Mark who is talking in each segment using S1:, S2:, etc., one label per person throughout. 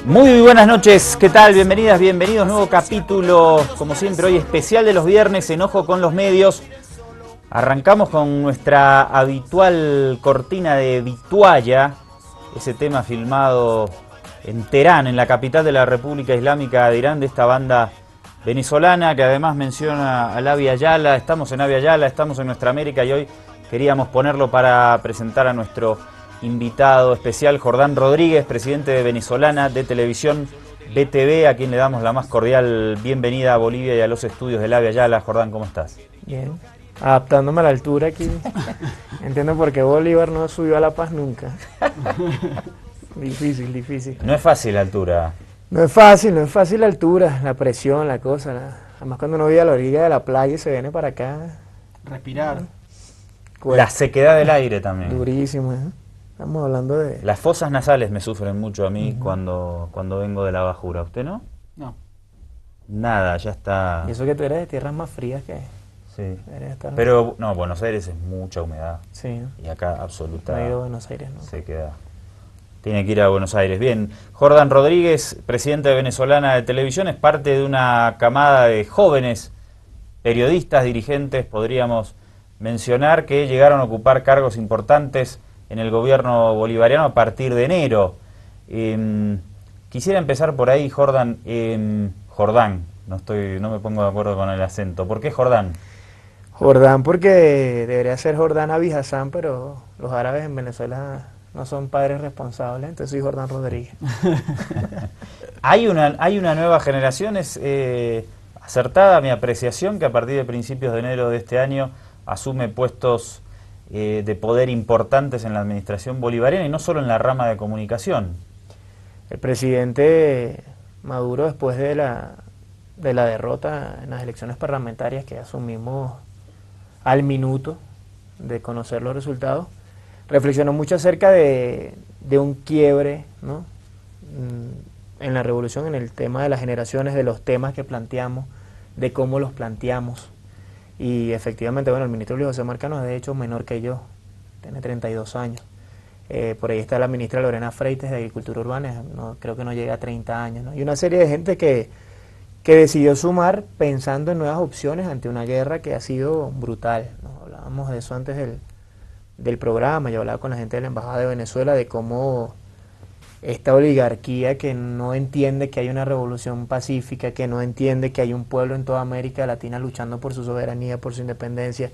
S1: Muy buenas noches, ¿qué tal? Bienvenidas, bienvenidos, nuevo capítulo, como siempre hoy especial de los viernes, Enojo con los medios. Arrancamos con nuestra habitual cortina de Vitualla, ese tema filmado en Teherán, en la capital de la República Islámica de Irán, de esta banda venezolana que además menciona a Abya Yala. Estamos en Abya Yala, estamos en Nuestra América y hoy queríamos ponerlo para presentar a nuestro invitado especial, Jordán Rodríguez, presidente de Venezolana de Televisión BTV, a quien le damos la más cordial bienvenida a Bolivia y a los estudios del Abya Yala. Jordán, ¿cómo estás?
S2: Bien, adaptándome a la altura aquí. Entiendo por qué Bolívar no subió a La Paz nunca. Difícil.
S1: No es fácil la altura.
S2: No es fácil la altura, la presión, la cosa. Además cuando uno vive a la orilla de la playa y se viene para acá.
S3: Respirar.
S1: La sequedad del aire también.
S2: Durísimo, ¿eh? Estamos hablando de...
S1: Las fosas nasales me sufren mucho a mí cuando vengo de la bajura. ¿Usted no?
S3: No.
S1: Nada, ya está...
S2: Y eso que tú eres de tierras más frías que...
S1: Sí. Pero, no, Buenos Aires es mucha humedad.
S2: Sí.
S1: Y acá absoluta...
S2: No he ido a Buenos Aires, ¿no?
S1: Sequedad. Tiene que ir a Buenos Aires. Bien, Jordán Rodríguez, presidente de Venezolana de Televisión, es parte de una camada de jóvenes periodistas, dirigentes, podríamos mencionar, que llegaron a ocupar cargos importantes en el gobierno bolivariano a partir de enero. Quisiera empezar por ahí, Jordán. Jordán, no me pongo de acuerdo con el acento. ¿Por qué Jordán?
S2: Jordán porque debería ser Jordán Abi Hassan, pero los árabes en Venezuela no son padres responsables, entonces soy Jordán Rodríguez.
S1: Hay una nueva generación, es acertada mi apreciación, que a partir de principios de enero de este año asume puestos de poder importantes en la administración bolivariana y no solo en la rama de comunicación.
S2: El presidente Maduro, después de la derrota en las elecciones parlamentarias que asumimos al minuto de conocer los resultados, reflexionó mucho acerca de un quiebre, ¿no?, en la revolución, en el tema de las generaciones, de los temas que planteamos, de cómo los planteamos. Y efectivamente, bueno, el ministro Luis José Marcano es de hecho menor que yo, tiene 32 años. Por ahí está la ministra Lorena Freites de Agricultura Urbana, creo que no llega a 30 años, ¿no? Y una serie de gente que decidió sumar pensando en nuevas opciones ante una guerra que ha sido brutal, ¿no? Hablábamos de eso antes del programa. Yo hablaba con la gente de la Embajada de Venezuela de cómo esta oligarquía que no entiende que hay una revolución pacífica, que no entiende que hay un pueblo en toda América Latina luchando por su soberanía, por su independencia,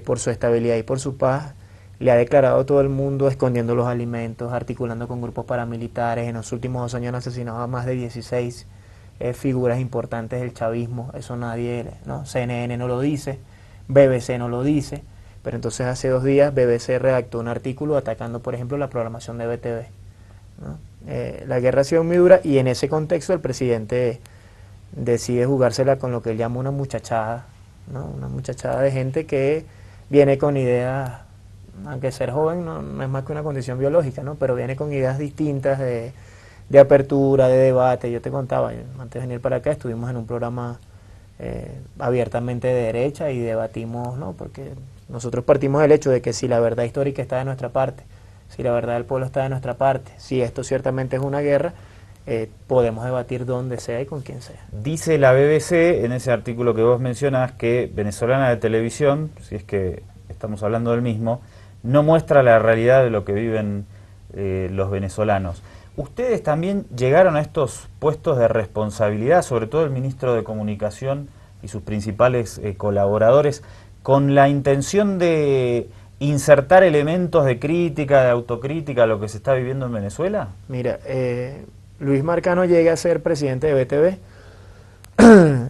S2: por su estabilidad y por su paz, le ha declarado a todo el mundo escondiendo los alimentos, articulando con grupos paramilitares. En los últimos 2 años han asesinado a más de 16 figuras importantes del chavismo. Eso nadie, ¿no? CNN no lo dice, BBC no lo dice, pero entonces hace 2 días BBC redactó un artículo atacando, por ejemplo, la programación de BTV, ¿no? La guerra ha sido muy dura y en ese contexto el presidente decide jugársela con lo que él llama una muchachada, ¿no? Una muchachada de gente que viene con ideas, aunque ser joven no es más que una condición biológica, ¿no?, pero viene con ideas distintas de apertura, de debate. Yo te contaba, antes de venir para acá estuvimos en un programa abiertamente de derecha y debatimos, ¿no?, porque nosotros partimos del hecho de que si la verdad histórica está de nuestra parte, si la verdad del pueblo está de nuestra parte, si esto ciertamente es una guerra, podemos debatir donde sea y con quien sea.
S1: Dice la BBC en ese artículo que vos mencionas que Venezolana de Televisión, si es que estamos hablando del mismo, no muestra la realidad de lo que viven los venezolanos. Ustedes también llegaron a estos puestos de responsabilidad, sobre todo el ministro de Comunicación y sus principales colaboradores, con la intención de insertar elementos de crítica, de autocrítica a lo que se está viviendo en Venezuela.
S2: Mira, Luis Marcano llega a ser presidente de BTV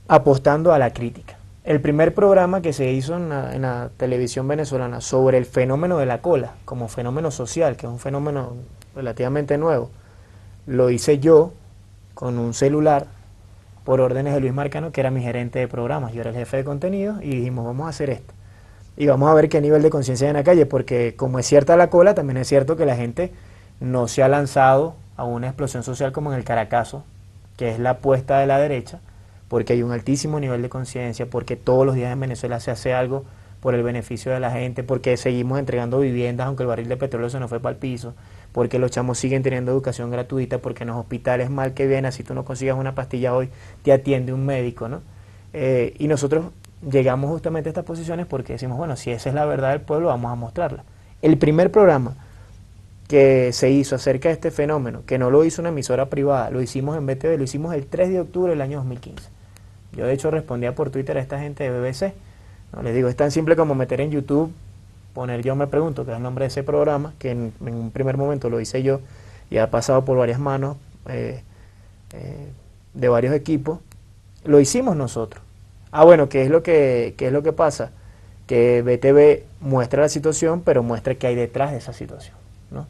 S2: apostando a la crítica. El primer programa que se hizo en la televisión venezolana sobre el fenómeno de la cola como fenómeno social, que es un fenómeno relativamente nuevo, lo hice yo con un celular por órdenes de Luis Marcano, que era mi gerente de programas. Yo era el jefe de contenido y dijimos, vamos a hacer esto. Y vamos a ver qué nivel de conciencia hay en la calle, porque como es cierta la cola, también es cierto que la gente no se ha lanzado a una explosión social como en el Caracazo, que es la apuesta de la derecha, porque hay un altísimo nivel de conciencia, porque todos los días en Venezuela se hace algo por el beneficio de la gente, porque seguimos entregando viviendas aunque el barril de petróleo se nos fue para el piso, porque los chamos siguen teniendo educación gratuita, porque en los hospitales mal que bien, así tú no consigas una pastilla hoy, te atiende un médico, ¿no? Y nosotros llegamos justamente a estas posiciones porque decimos, bueno, si esa es la verdad del pueblo, vamos a mostrarla. El primer programa que se hizo acerca de este fenómeno, que no lo hizo una emisora privada, lo hicimos en BTV, lo hicimos el 3 de octubre del año 2015. Yo de hecho respondía por Twitter a esta gente de BBC, ¿no? Les digo, es tan simple como meter en YouTube, poner Yo Me Pregunto, que es el nombre de ese programa, que en un primer momento lo hice yo y ha pasado por varias manos de varios equipos, lo hicimos nosotros. Bueno, ¿qué es lo que pasa? Que BTV muestra la situación, pero muestra qué hay detrás de esa situación, ¿no?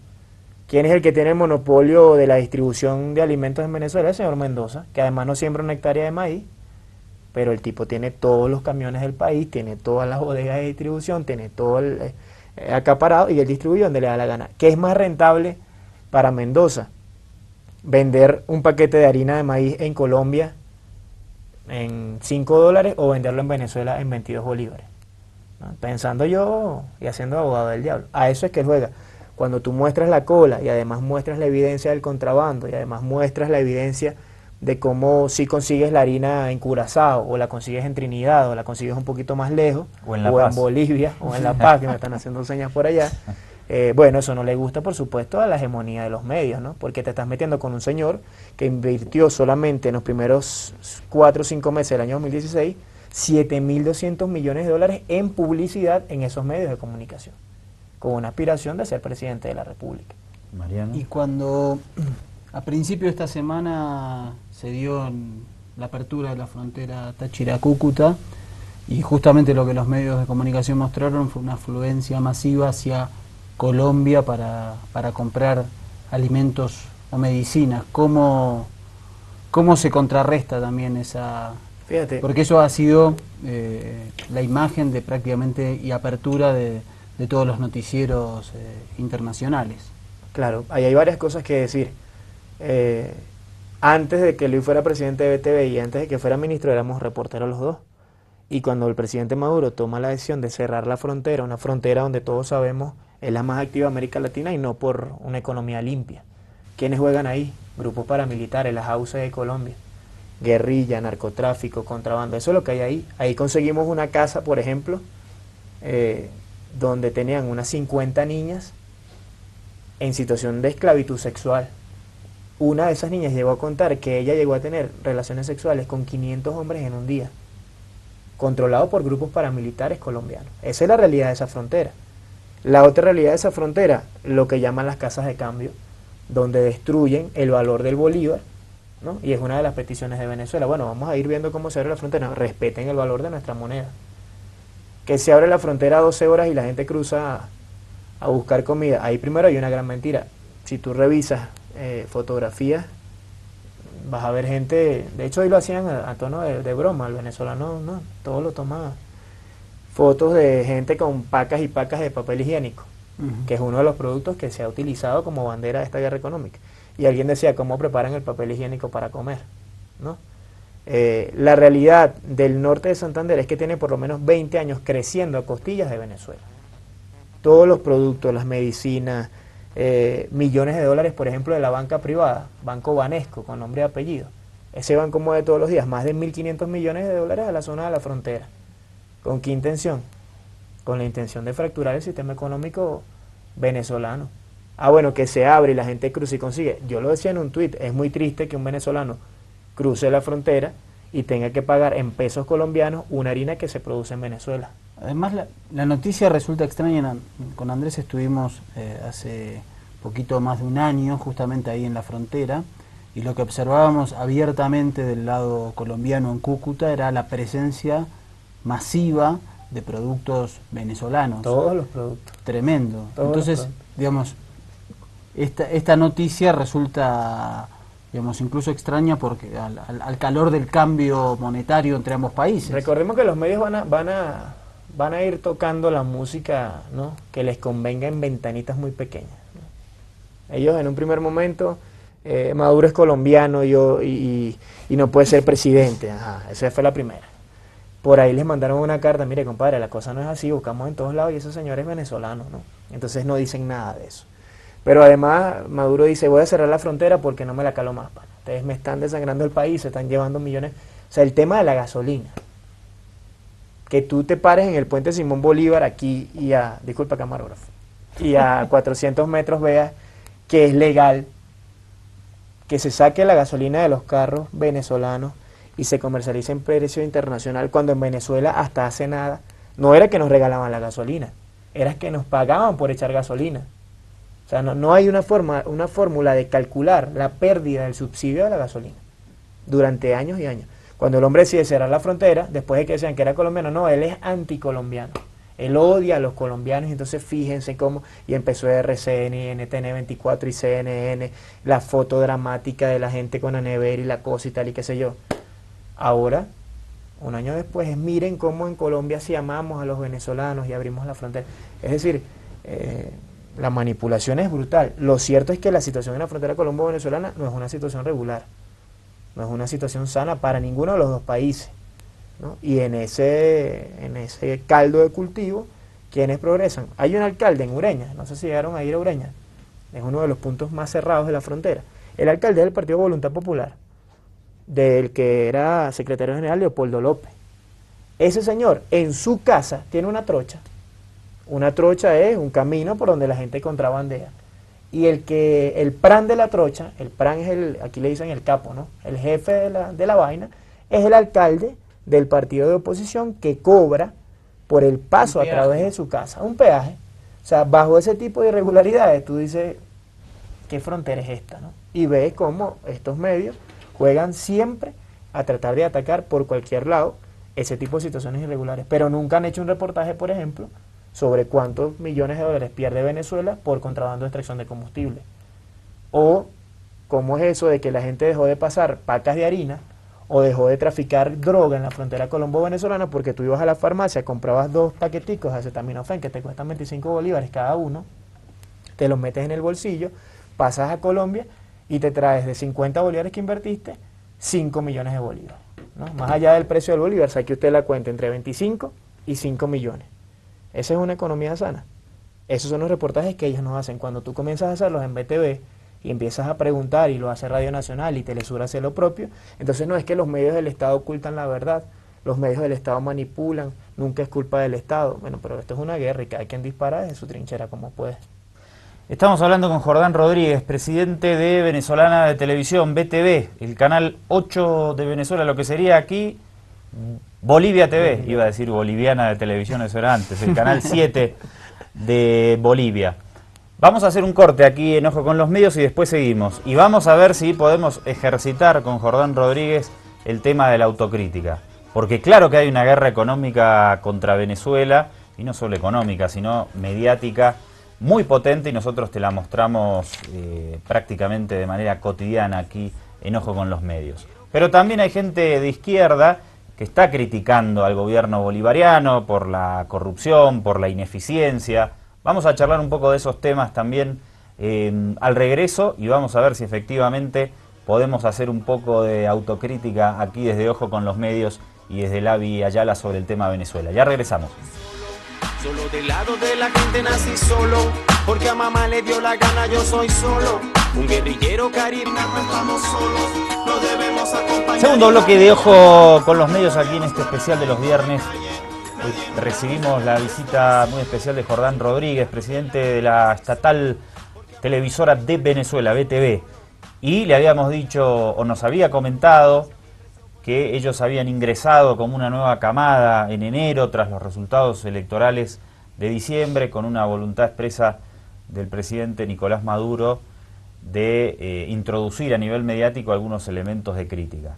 S2: ¿Quién es el que tiene el monopolio de la distribución de alimentos en Venezuela? El señor Mendoza, que además no siembra una hectárea de maíz, pero el tipo tiene todos los camiones del país, tiene todas las bodegas de distribución, tiene todo el acaparado y él distribuye donde le da la gana. ¿Qué es más rentable para Mendoza? ¿Vender un paquete de harina de maíz en Colombia en $5 o venderlo en Venezuela en 22 bolívares? ¿No? Pensando yo y haciendo abogado del diablo. A eso es que él juega. Cuando tú muestras la cola y además muestras la evidencia del contrabando y además muestras la evidencia de cómo si consigues la harina en Curazao o la consigues en Trinidad o la consigues un poquito más lejos
S1: o en
S2: Bolivia o en La Paz, que me están haciendo señas por allá, bueno, eso no le gusta por supuesto a la hegemonía de los medios, ¿no? Porque te estás metiendo con un señor que invirtió solamente en los primeros 4 o 5 meses del año 2016 $7.200 millones en publicidad en esos medios de comunicación, con una aspiración de ser presidente de la República.
S1: Mariano.
S3: Y cuando a principio de esta semana se dio la apertura de la frontera Táchira-Cúcuta, y justamente lo que los medios de comunicación mostraron fue una afluencia masiva hacia Colombia para comprar alimentos o medicinas. ¿Cómo se contrarresta también esa...?
S2: Fíjate.
S3: Porque eso ha sido la imagen de prácticamente y apertura de todos los noticieros internacionales.
S2: Claro, ahí hay varias cosas que decir. Antes de que Luis fuera presidente de BTV y antes de que fuera ministro éramos reporteros los dos. Y cuando el presidente Maduro toma la decisión de cerrar la frontera, una frontera donde todos sabemos es la más activa de América Latina y no por una economía limpia. ¿Quiénes juegan ahí? Grupos paramilitares, las AUC de Colombia. Guerrilla, narcotráfico, contrabando, eso es lo que hay ahí. Ahí conseguimos una casa, por ejemplo, donde tenían unas 50 niñas en situación de esclavitud sexual. Una de esas niñas llegó a contar que ella llegó a tener relaciones sexuales con 500 hombres en un día, controlado por grupos paramilitares colombianos. Esa es la realidad de esa frontera. La otra realidad de esa frontera, lo que llaman las casas de cambio, donde destruyen el valor del bolívar, ¿no? Y es una de las peticiones de Venezuela. Bueno, vamos a ir viendo cómo se abre la frontera. Respeten el valor de nuestra moneda. Que se abre la frontera a 12 horas y la gente cruza a buscar comida. Ahí primero hay una gran mentira. Si tú revisas fotografías, vas a ver gente, de hecho hoy lo hacían a tono de broma, el venezolano no, todo lo toma. Fotos de gente con pacas y pacas de papel higiénico, que es uno de los productos que se ha utilizado como bandera de esta guerra económica. Y alguien decía, ¿cómo preparan el papel higiénico para comer? ¿No? La realidad del norte de Santander es que tiene por lo menos 20 años creciendo a costillas de Venezuela. Todos los productos, las medicinas, millones de dólares, por ejemplo, de la banca privada, Banco Banesco, con nombre y apellido. Ese banco mueve todos los días más de 1.500 millones de dólares a la zona de la frontera. ¿Con qué intención? Con la intención de fracturar el sistema económico venezolano. Bueno, que se abre y la gente cruza y consigue. Yo lo decía en un tuit, es muy triste que un venezolano cruce la frontera y tenga que pagar en pesos colombianos una harina que se produce en Venezuela.
S3: Además, la noticia resulta extraña. Con Andrés estuvimos hace poquito más de un año justamente ahí en la frontera, y lo que observábamos abiertamente del lado colombiano en Cúcuta era la presencia masiva de productos venezolanos.
S2: Todos los productos.
S3: Tremendo. Entonces, digamos, esta noticia resulta, digamos, incluso extraña porque al calor del cambio monetario entre ambos países.
S2: Recordemos que los medios van a ir tocando la música, ¿no?, que les convenga en ventanitas muy pequeñas, ¿no? Ellos en un primer momento, Maduro es colombiano y no puede ser presidente. Esa fue la primera. Por ahí les mandaron una carta, mire compadre, la cosa no es así, buscamos en todos lados y ese señor es venezolano, ¿no? Entonces no dicen nada de eso. Pero además Maduro dice, voy a cerrar la frontera porque no me la calo más, pana. Ustedes me están desangrando el país, se están llevando millones. O sea, el tema de la gasolina. Que tú te pares en el puente Simón Bolívar aquí y disculpa camarógrafo, y a 400 metros veas que es legal que se saque la gasolina de los carros venezolanos y se comercialice en precio internacional, cuando en Venezuela hasta hace nada no era que nos regalaban la gasolina, era que nos pagaban por echar gasolina. O sea, no hay una fórmula de calcular la pérdida del subsidio de la gasolina durante años y años. Cuando el hombre decide cerrar la frontera, después de que decían que era colombiano, no, él es anticolombiano. Él odia a los colombianos, y entonces fíjense cómo, y empezó RCN, y NTN24 y CNN, la foto dramática de la gente con la nevera y la cosa y tal y qué sé yo. Ahora, un año después, miren cómo en Colombia sí amamos a los venezolanos y abrimos la frontera. Es decir, la manipulación es brutal. Lo cierto es que la situación en la frontera colombo-venezolana no es una situación regular, no es una situación sana para ninguno de los dos países, ¿no? Y en ese caldo de cultivo, ¿quiénes progresan? Hay un alcalde en Ureña, no sé si llegaron a ir a Ureña, es uno de los puntos más cerrados de la frontera. El alcalde es del Partido Voluntad Popular, del que era secretario general Leopoldo López. Ese señor en su casa tiene una trocha. Una trocha es un camino por donde la gente contrabandea. Y el pran de la trocha, el pran es aquí le dicen el capo, ¿no? El jefe de la vaina, es el alcalde del partido de oposición que cobra por el paso a través de su casa, un peaje. O sea, bajo ese tipo de irregularidades, tú dices, ¿qué frontera es esta, no? Y ves cómo estos medios juegan siempre a tratar de atacar por cualquier lado ese tipo de situaciones irregulares. Pero nunca han hecho un reportaje, por ejemplo, sobre cuántos millones de dólares pierde Venezuela por contrabando de extracción de combustible. O cómo es eso de que la gente dejó de pasar pacas de harina o dejó de traficar droga en la frontera colombo-venezolana porque tú ibas a la farmacia, comprabas 2 paqueticos de acetaminofén que te cuestan 25 bolívares cada uno, te los metes en el bolsillo, pasas a Colombia y te traes de 50 bolívares que invertiste 5 millones de bolívares, ¿no? Más allá del precio del bolívar, saque usted la cuenta entre 25 y 5 millones. Esa es una economía sana. Esos son los reportajes que ellos nos hacen. Cuando tú comienzas a hacerlos en BTV y empiezas a preguntar, y lo hace Radio Nacional y Telesur hace lo propio, entonces no es que los medios del Estado ocultan la verdad, los medios del Estado manipulan, nunca es culpa del Estado. Bueno, pero esto es una guerra y cada quien dispara desde su trinchera como puede.
S1: Estamos hablando con Jordán Rodríguez, presidente de Venezolana de Televisión, BTV, el canal 8 de Venezuela, lo que sería aquí Bolivia TV, iba a decir Boliviana de Televisión, eso era antes, el canal 7 de Bolivia. Vamos a hacer un corte aquí en Ojo con los Medios y después seguimos. Y vamos a ver si podemos ejercitar con Jordán Rodríguez el tema de la autocrítica. Porque claro que hay una guerra económica contra Venezuela, y no solo económica, sino mediática, muy potente, y nosotros te la mostramos prácticamente de manera cotidiana aquí en Ojo con los Medios. Pero también hay gente de izquierda que está criticando al gobierno bolivariano por la corrupción, por la ineficiencia. Vamos a charlar un poco de esos temas también al regreso, y vamos a ver si efectivamente podemos hacer un poco de autocrítica aquí desde Ojo con los Medios y desde Lavi Ayala sobre el tema Venezuela. Ya regresamos.
S4: Solo del lado de la gente nací solo, porque a mamá le dio la gana, yo soy solo. Un guerrillero caribeño, no estamos solos, no debemos acompañar.
S1: Segundo bloque de Ojo con los Medios aquí en este especial de los viernes. Hoy recibimos la visita muy especial de Jordán Rodríguez, presidente de la estatal televisora de Venezuela, BTV. Y le habíamos dicho, o nos había comentado, que ellos habían ingresado como una nueva camada en enero tras los resultados electorales de diciembre, con una voluntad expresa del presidente Nicolás Maduro de introducir a nivel mediático algunos elementos de crítica.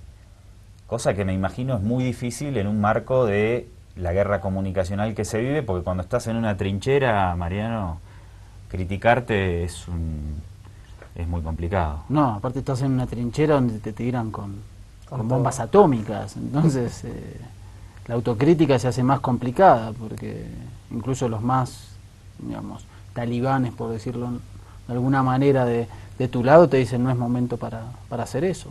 S1: Cosa que me imagino es muy difícil en un marco de la guerra comunicacional que se vive, porque cuando estás en una trinchera, Mariano, criticarte es muy complicado.
S3: No, aparte estás en una trinchera donde te tiran con bombas atómicas, entonces la autocrítica se hace más complicada, porque incluso los más, digamos, talibanes, por decirlo de alguna manera, de tu lado te dicen no es momento para hacer eso.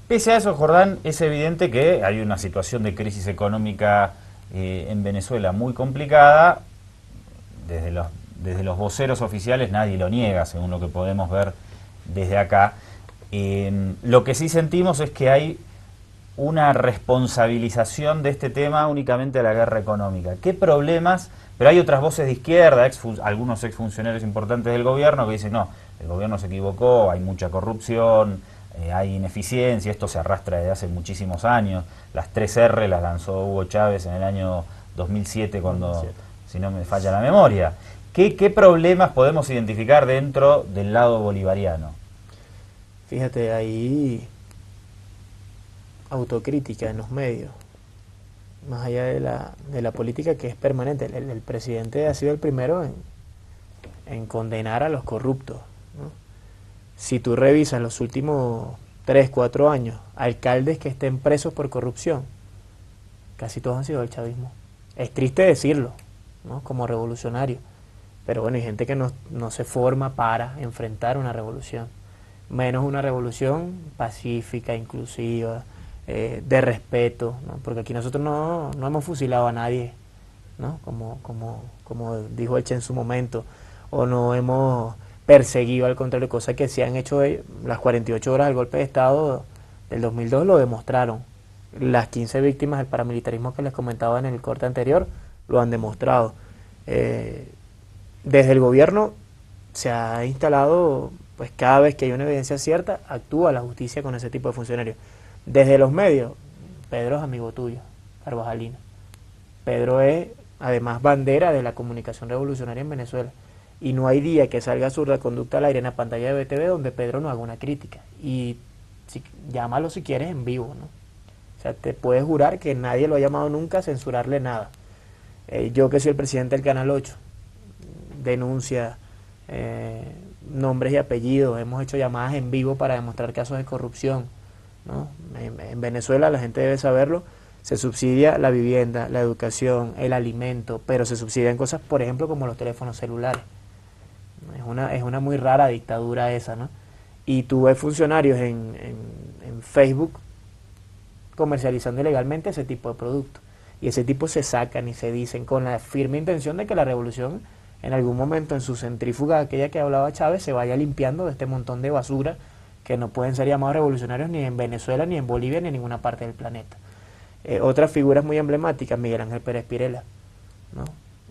S1: Pese a eso, Jordán, es evidente que hay una situación de crisis económica en Venezuela muy complicada, desde desde los voceros oficiales nadie lo niega, según lo que podemos ver desde acá. Lo que sí sentimos es que hay una responsabilización de este tema únicamente a la guerra económica. ¿Qué problemas? Pero hay otras voces de izquierda, algunos exfuncionarios importantes del gobierno que dicen, no, el gobierno se equivocó, hay mucha corrupción, hay ineficiencia, esto se arrastra desde hace muchísimos años. Las 3R las lanzó Hugo Chávez en el año 2007, cuando, si no me falla la memoria. ¿Qué problemas podemos identificar dentro del lado bolivariano?
S2: Fíjate, ahí autocrítica en los medios, más allá de la política que es permanente. El presidente ha sido el primero en condenar a los corruptos, ¿no? Si tú revisas los últimos 3, 4 años, alcaldes que estén presos por corrupción, casi todos han sido del chavismo. Es triste decirlo, ¿no?, como revolucionario, pero bueno, hay gente que no se forma para enfrentar una revolución, menos una revolución pacífica, inclusiva, de respeto, ¿no? Porque aquí nosotros no hemos fusilado a nadie, ¿no?, como dijo el Che en su momento, o no hemos perseguido, al contrario, cosas que se han hecho. Las 48 horas del golpe de Estado del 2002 lo demostraron. Las 15 víctimas del paramilitarismo que les comentaba en el corte anterior lo han demostrado. Desde el gobierno se ha instalado, pues cada vez que hay una evidencia cierta, actúa la justicia con ese tipo de funcionarios. Desde los medios, Pedro es amigo tuyo, Carvajalina. Pedro es, además, bandera de la comunicación revolucionaria en Venezuela. Y no hay día que salga su conducta al aire en la pantalla de BTV donde Pedro no haga una crítica. Y llámalo si quieres en vivo, ¿no? O sea, te puedes jurar que nadie lo ha llamado nunca a censurarle nada. Yo, que soy el presidente del Canal 8, denuncia, nombres y apellidos, hemos hecho llamadas en vivo para demostrar casos de corrupción, ¿no? En Venezuela, la gente debe saberlo, se subsidia la vivienda, la educación, el alimento, pero se subsidian cosas, por ejemplo, como los teléfonos celulares. Es una muy rara dictadura esa, ¿no? Y tú ves funcionarios en Facebook comercializando ilegalmente ese tipo de productos. Y ese tipo se sacan y se dicen con la firme intención de que la revolución, en algún momento, en su centrífuga, aquella que hablaba Chávez, se vaya limpiando de este montón de basura que no pueden ser llamados revolucionarios ni en Venezuela, ni en Bolivia, ni en ninguna parte del planeta. Otras figuras muy emblemáticas, Miguel Ángel Pérez Pirela, ¿no?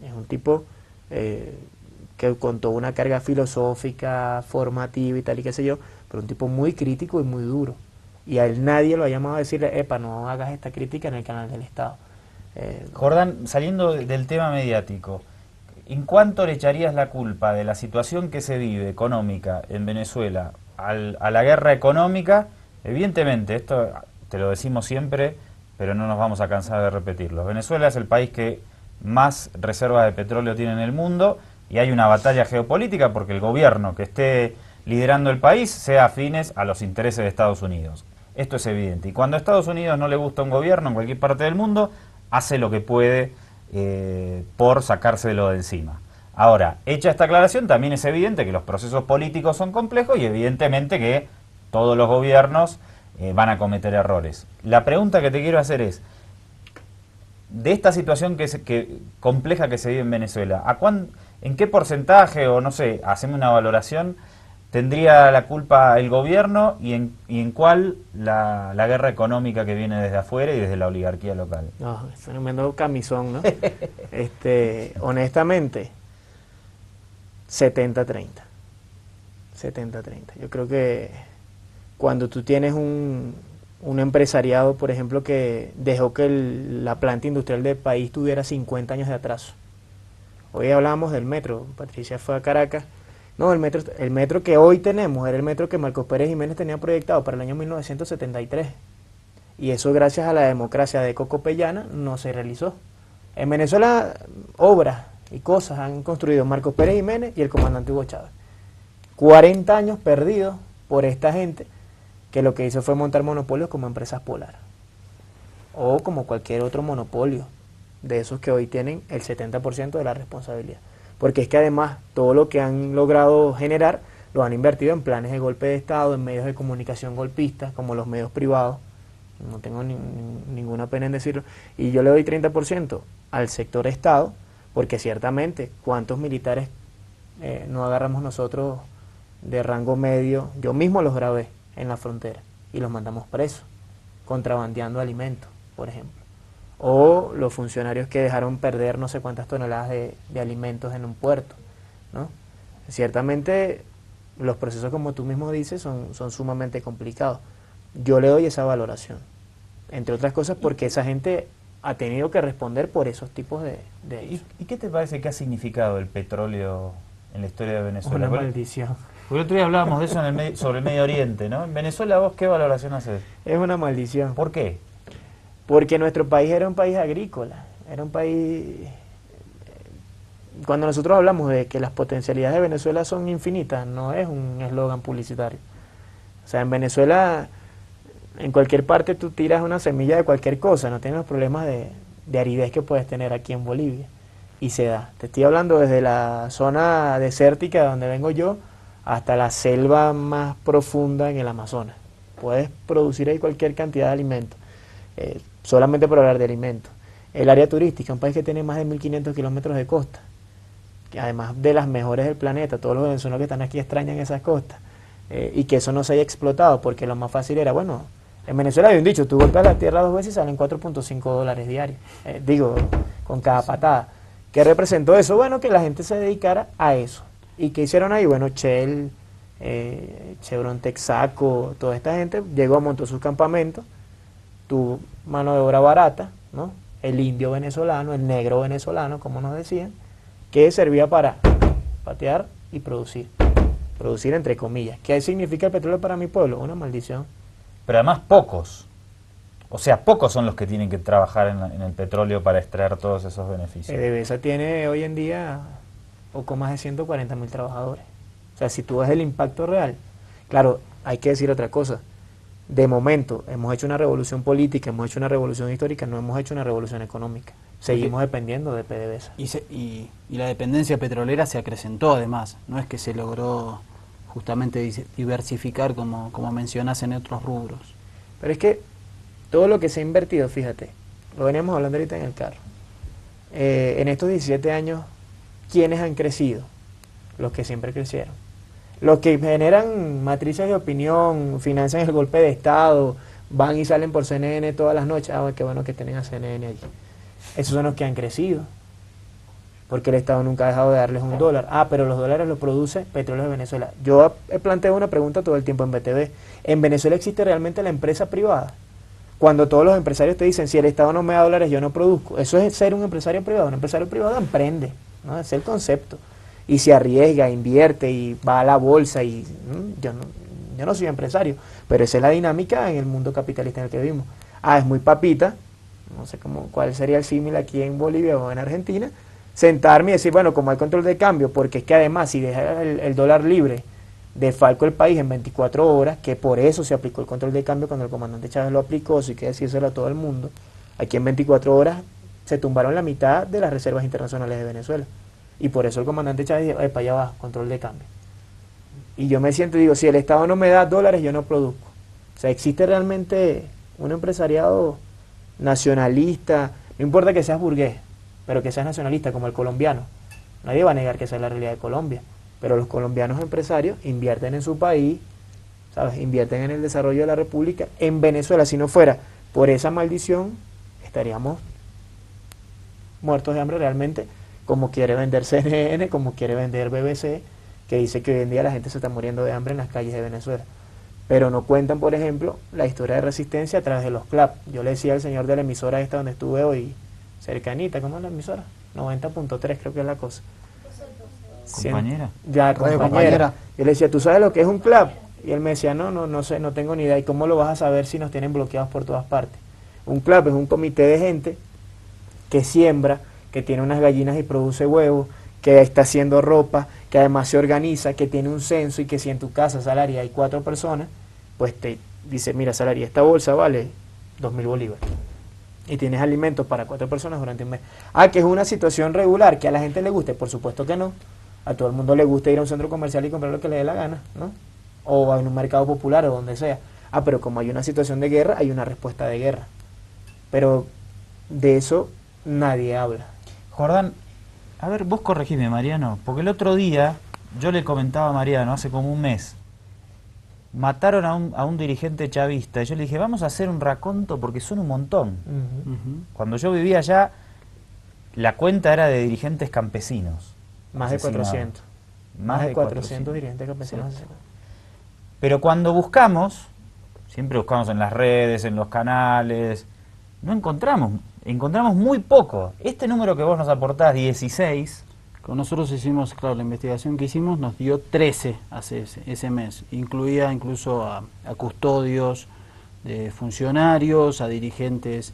S2: Es un tipo que con toda una carga filosófica, formativa y tal y qué sé yo, pero un tipo muy crítico y muy duro. Y a él nadie lo ha llamado a decirle, epa, no hagas esta crítica en el canal del Estado.
S1: Jordán, saliendo del tema mediático, ¿en cuánto le echarías la culpa de la situación que se vive económica en Venezuela a la guerra económica? Evidentemente, esto te lo decimos siempre, pero no nos vamos a cansar de repetirlo. Venezuela es el país que más reservas de petróleo tiene en el mundo y hay una batalla geopolítica porque el gobierno que esté liderando el país sea afines a los intereses de Estados Unidos. Esto es evidente. Y cuando a Estados Unidos no le gusta un gobierno en cualquier parte del mundo, hace lo que puede por sacárselo de encima. Ahora, hecha esta aclaración, también es evidente que los procesos políticos son complejos y evidentemente que todos los gobiernos van a cometer errores. La pregunta que te quiero hacer es, de esta situación compleja que se vive en Venezuela, ¿en qué porcentaje, o no sé, haceme una valoración, tendría la culpa el gobierno y en cuál la guerra económica que viene desde afuera y desde la oligarquía local?
S2: No, es un tremendo camisón, ¿no? Honestamente, 70-30. 70-30. Yo creo que cuando tú tienes un empresariado, por ejemplo, que dejó que la planta industrial del país tuviera 50 años de atraso. Hoy hablábamos del metro, Patricia fue a Caracas. No, el metro que hoy tenemos era el metro que Marcos Pérez Jiménez tenía proyectado para el año 1973. Y eso, gracias a la democracia de Cocopellana, no se realizó. En Venezuela, obras y cosas han construido Marcos Pérez Jiménez y el comandante Hugo Chávez. 40 años perdidos por esta gente que lo que hizo fue montar monopolios como Empresas Polar o como cualquier otro monopolio de esos que hoy tienen el 70% de la responsabilidad. Porque es que además todo lo que han logrado generar lo han invertido en planes de golpe de Estado, en medios de comunicación golpistas como los medios privados, no tengo ninguna pena en decirlo, y yo le doy 30% al sector Estado, porque ciertamente cuántos militares no agarramos nosotros de rango medio? Yo mismo los grabé en la frontera y los mandamos presos, contrabandeando alimentos, por ejemplo. O los funcionarios que dejaron perder no sé cuántas toneladas de alimentos en un puerto, ¿no? Ciertamente los procesos, como tú mismo dices, son sumamente complicados. Yo le doy esa valoración, entre otras cosas porque esa gente ha tenido que responder por esos tipos de hechos.
S1: ¿Y qué te parece que ha significado el petróleo en la historia de Venezuela?
S2: Una maldición.
S1: Porque el otro día hablábamos de eso sobre el Medio Oriente, ¿no? En Venezuela, ¿vos qué valoración haces?
S2: Es una maldición.
S1: ¿Por qué?
S2: Porque nuestro país era un país agrícola, era un país... Cuando nosotros hablamos de que las potencialidades de Venezuela son infinitas, no es un eslogan publicitario. O sea, en Venezuela, en cualquier parte tú tiras una semilla de cualquier cosa, no tienes los problemas de aridez que puedes tener aquí en Bolivia. Y se da. Te estoy hablando desde la zona desértica de donde vengo yo, hasta la selva más profunda en el Amazonas. Puedes producir ahí cualquier cantidad de alimentos, solamente por hablar de alimentos. El área turística, un país que tiene más de 1.500 kilómetros de costa, que además de las mejores del planeta, todos los venezolanos que están aquí extrañan esas costas, y que eso no se haya explotado, porque lo más fácil era, bueno, en Venezuela hay un dicho, tú golpeas la tierra 2 veces y salen $4.5 diarios, con cada patada. ¿Qué representó eso? Bueno, que la gente se dedicara a eso. ¿Y qué hicieron ahí? Bueno, Shell, Chevron, Texaco, toda esta gente llegó, montó sus campamentos, tuvo mano de obra barata, ¿no? El indio venezolano, el negro venezolano, como nos decían, que servía para patear y producir entre comillas. ¿Qué significa el petróleo para mi pueblo? Una maldición.
S1: Pero además pocos, o sea, pocos son los que tienen que trabajar en el petróleo para extraer todos esos beneficios.
S2: PDVSA tiene hoy en día poco más de 140.000 trabajadores. O sea, si tú ves el impacto real, claro, hay que decir otra cosa. De momento, hemos hecho una revolución política, hemos hecho una revolución histórica, no hemos hecho una revolución económica. Seguimos dependiendo de PDVSA.
S3: Y la dependencia petrolera se acrecentó además, no es que se logró justamente diversificar como mencionas en otros rubros.
S2: Pero es que todo lo que se ha invertido, fíjate, lo veníamos hablando ahorita en el carro, en estos 17 años, ¿quiénes han crecido? Los que siempre crecieron. Los que generan matrices de opinión, financian el golpe de Estado, van y salen por CNN todas las noches. Ah, qué bueno que tienen a CNN allí. Esos son los que han crecido, porque el Estado nunca ha dejado de darles $1. Ah, pero los dólares los produce Petróleos de Venezuela. Yo he planteado una pregunta todo el tiempo en BTV. ¿En Venezuela existe realmente la empresa privada? Cuando todos los empresarios te dicen, si el Estado no me da dólares, yo no produzco. Eso es ser un empresario privado. Un empresario privado emprende, ¿no? Ese es el concepto. Y se arriesga, invierte y va a la bolsa. Y yo no soy empresario, pero esa es la dinámica en el mundo capitalista en el que vivimos. Ah, es muy papita, no sé cuál sería el símil aquí en Bolivia o en Argentina, sentarme y decir, bueno, como hay control de cambio, porque es que además si deja el dólar libre, defalco el país en 24 horas, que por eso se aplicó el control de cambio cuando el comandante Chávez lo aplicó, si hay que decírselo a todo el mundo. Aquí en 24 horas se tumbaron la mitad de las reservas internacionales de Venezuela. Y por eso el comandante Chávez dijo, para allá va, control de cambio. Y yo me siento y digo, si el Estado no me da dólares, yo no produzco. O sea, existe realmente un empresariado nacionalista, no importa que seas burgués, pero que seas nacionalista como el colombiano. Nadie va a negar que esa es la realidad de Colombia. Pero los colombianos empresarios invierten en su país, ¿sabes? Invierten en el desarrollo de la República. En Venezuela, si no fuera por esa maldición, estaríamos muertos de hambre realmente, como quiere vender CNN, como quiere vender BBC, que dice que hoy en día la gente se está muriendo de hambre en las calles de Venezuela. Pero no cuentan, por ejemplo, la historia de resistencia a través de los CLAP. Yo le decía al señor de la emisora esta donde estuve hoy, cercanita, ¿cómo es la emisora? 90.3 creo que es la cosa.
S1: ¿Compañera?
S2: Ya, compañera. Yo le decía, ¿tú sabes lo que es un CLAP? Y él me decía, no sé, no tengo ni idea. ¿Y cómo lo vas a saber si nos tienen bloqueados por todas partes? Un CLAP es un comité de gente que siembra, que tiene unas gallinas y produce huevos, que está haciendo ropa, que además se organiza, que tiene un censo y que si en tu casa, Salaria, hay 4 personas, pues te dice, mira, Salaria, esta bolsa vale 2.000 bolívares. Y tienes alimentos para 4 personas durante un mes. Ah, que es una situación regular, que a la gente le guste, por supuesto que no. A todo el mundo le gusta ir a un centro comercial y comprar lo que le dé la gana, ¿no? O en un mercado popular o donde sea. Ah, pero como hay una situación de guerra, hay una respuesta de guerra. Pero de eso nadie habla.
S1: Jordán, A ver, vos corregime, Mariano, porque el otro día yo le comentaba a Mariano, hace como un mes, mataron a un dirigente chavista, y yo le dije, vamos a hacer un raconto porque son un montón. Cuando yo vivía allá, la cuenta era de dirigentes campesinos.
S2: Más de 400. Más de 400 dirigentes campesinos asesinados.
S1: Pero cuando buscamos, siempre buscamos en las redes, en los canales, no encontramos muy poco. Este número que vos nos aportás, 16...
S3: Con nosotros hicimos, claro, la investigación que hicimos nos dio 13 hace ese mes. Incluía incluso a custodios, funcionarios, a dirigentes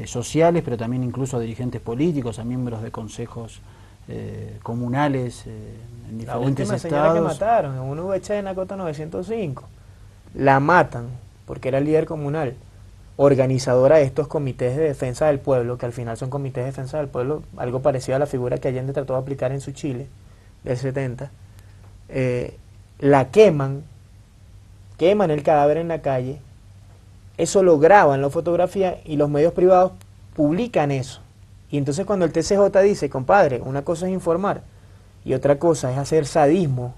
S3: sociales, pero también incluso a dirigentes políticos, a miembros de consejos comunales en diferentes estados.
S2: La última señora que mataron en un VH de Nacota 905, la matan porque era líder comunal, organizadora de estos comités de defensa del pueblo, que al final son comités de defensa del pueblo, algo parecido a la figura que Allende trató de aplicar en su Chile del 70, la queman el cadáver en la calle, eso lo graban, lo fotografían y los medios privados publican eso. Y entonces cuando el TCJ dice, compadre, una cosa es informar y otra cosa es hacer sadismo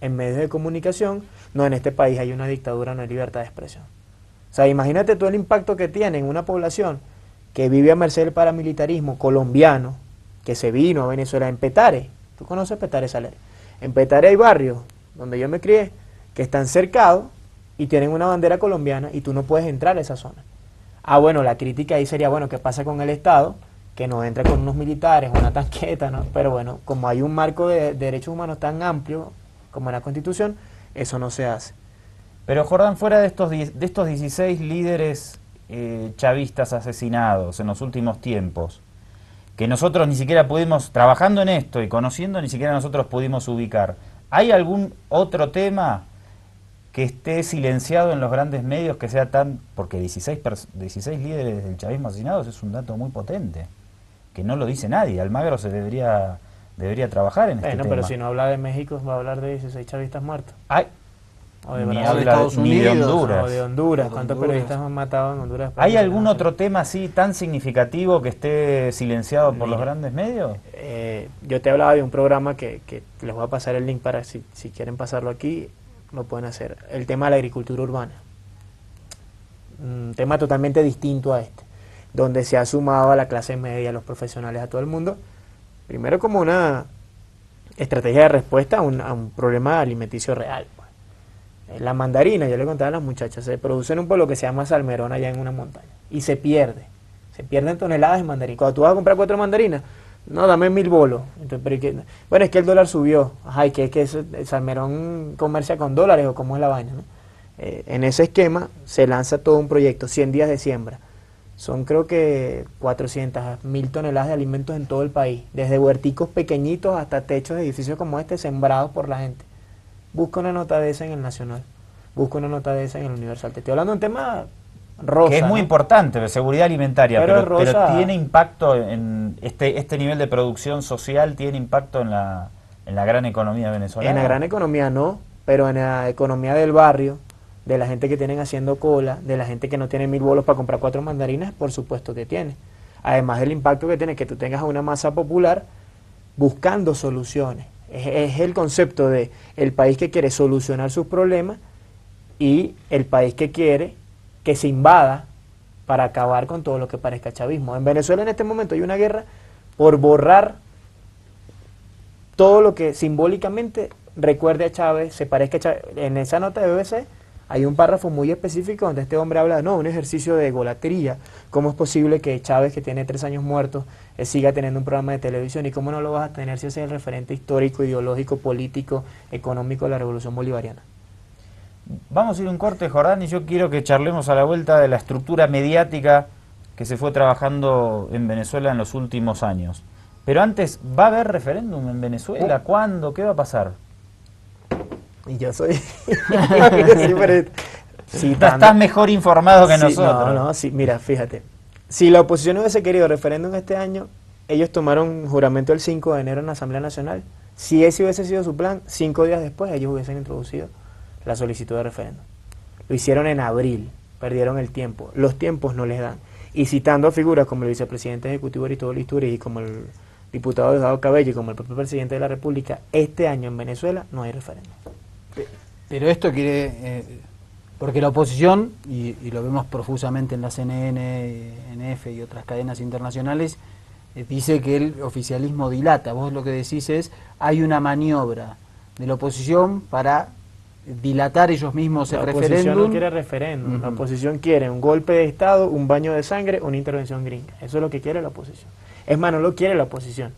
S2: en medios de comunicación, no, en este país hay una dictadura, no hay libertad de expresión. O sea, imagínate tú el impacto que tiene en una población que vive a merced del paramilitarismo colombiano, que se vino a Venezuela en Petare. ¿Tú conoces Petare, Saler? En Petare hay barrios donde yo me crié que están cercados y tienen una bandera colombiana y tú no puedes entrar a esa zona. Ah, bueno, la crítica ahí sería, bueno, ¿qué pasa con el Estado? Que no entra con unos militares, una tanqueta, ¿no? Pero bueno, como hay un marco de derechos humanos tan amplio como en la Constitución, eso no se hace.
S1: Pero Jordán, fuera de estos 16 líderes chavistas asesinados en los últimos tiempos, que nosotros ni siquiera pudimos, trabajando en esto y conociendo, ni siquiera nosotros pudimos ubicar, ¿hay algún otro tema que esté silenciado en los grandes medios que sea tan... Porque 16 líderes del chavismo asesinados es un dato muy potente, que no lo dice nadie. Almagro se debería trabajar en este tema.
S2: Pero si no habla de México, va a hablar de 16 chavistas muertos.
S1: Ay,
S2: o de
S1: ni
S2: Brasil,
S1: Estados Unidos, ni de Honduras.
S2: O de Honduras. ¿Cuántos periodistas han matado en Honduras?
S1: ¿Hay algún otro tema así tan significativo que esté silenciado por los grandes medios?
S2: Yo te hablaba de un programa que les voy a pasar el link para si quieren pasarlo aquí, lo pueden hacer. El tema de la agricultura urbana. Un tema totalmente distinto a este, donde se ha sumado a la clase media, a los profesionales, a todo el mundo, primero como una estrategia de respuesta a un problema alimenticio real. La mandarina, yo le contaba a las muchachas, se produce en un pueblo que se llama Salmerón, allá en una montaña, y se pierden toneladas de mandarina. Cuando tú vas a comprar 4 mandarinas, no, dame 1000 bolos. Entonces, bueno, es que el dólar subió, ajá, y que Salmerón comercia con dólares, o cómo es la vaina, ¿no? En ese esquema se lanza todo un proyecto, 100 días de siembra. Son creo que 400.000 toneladas de alimentos en todo el país, desde huerticos pequeñitos hasta techos de edificios como este sembrados por la gente. Busca una nota de esa en el Nacional, busca una nota de esa en el Universal. Te estoy hablando de un tema rosa,
S1: que es muy importante, de seguridad alimentaria, pero tiene impacto en este nivel de producción social, tiene impacto en la gran economía venezolana.
S2: En la gran economía no, pero en la economía del barrio, de la gente que tienen haciendo cola, de la gente que no tiene 1000 bolos para comprar 4 mandarinas, por supuesto que tiene. Además del impacto que tiene que tú tengas a una masa popular buscando soluciones. Es el concepto de el país que quiere solucionar sus problemas y el país que quiere que se invada para acabar con todo lo que parezca chavismo. En Venezuela en este momento hay una guerra por borrar todo lo que simbólicamente recuerde a Chávez, se parezca a Chávez. En esa nota de BBC hay un párrafo muy específico donde este hombre habla de un ejercicio de egolatría. ¿Cómo es posible que Chávez, que tiene 3 años muertos, siga teniendo un programa de televisión? ¿Y cómo no lo vas a tener si ese es el referente histórico, ideológico, político, económico de la revolución bolivariana?
S1: Vamos a ir a un corte, Jordán, y yo quiero que charlemos a la vuelta de la estructura mediática que se fue trabajando en Venezuela en los últimos años. Pero antes, ¿va a haber referéndum en Venezuela? ¿Cuándo? ¿Qué va a pasar?
S2: Y yo soy...
S1: Estás mejor informado que nosotros.
S2: Sí, mira, fíjate. Si la oposición hubiese querido referéndum este año, ellos tomaron juramento el 5 de enero en la Asamblea Nacional. Si ese hubiese sido su plan, 5 días después ellos hubiesen introducido la solicitud de referéndum. Lo hicieron en abril, perdieron el tiempo. Los tiempos no les dan. Y citando a figuras como el vicepresidente ejecutivo Aristóbulo Isturiz y como el diputado Diosdado Cabello y como el propio presidente de la República, este año en Venezuela no hay referéndum.
S3: Pero esto quiere, porque la oposición, y lo vemos profusamente en la CNN, NF y otras cadenas internacionales, dice que el oficialismo dilata. Vos lo que decís es, hay una maniobra de la oposición para dilatar ellos mismos el referéndum.
S2: La oposición no quiere referéndum, la oposición quiere un golpe de Estado, un baño de sangre, una intervención gringa. Eso es lo que quiere la oposición. Es más, no lo quiere la oposición.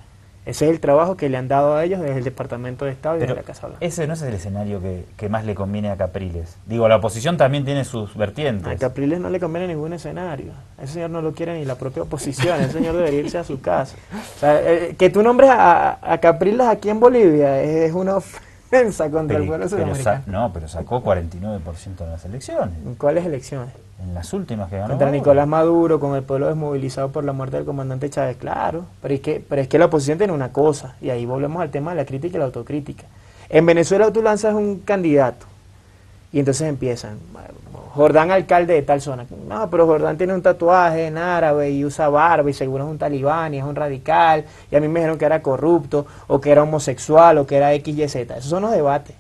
S2: Ese es el trabajo que le han dado a ellos desde el Departamento de Estado y desde la Casa Blanca.
S1: Ese no es el escenario que más le conviene a Capriles. Digo, la oposición también tiene sus vertientes.
S2: A Capriles no le conviene ningún escenario. Ese señor no lo quiere ni la propia oposición. Ese señor debería irse a su casa. O sea, que tú nombres a Capriles aquí en Bolivia es una ofensa contra el pueblo sudamericano.
S1: Pero sacó 49% en las elecciones.
S2: ¿En cuáles elecciones?
S1: En las últimas que ganó.
S2: Contra Nicolás Maduro, con el pueblo desmovilizado por la muerte del comandante Chávez, claro. Pero es que la oposición tiene una cosa, y ahí volvemos al tema de la crítica y la autocrítica. En Venezuela tú lanzas un candidato, y entonces empiezan, Jordán alcalde de tal zona. No, pero Jordán tiene un tatuaje en árabe y usa barba y seguro es un talibán y es un radical, y a mí me dijeron que era corrupto, o que era homosexual, o que era XYZ. Esos son los debates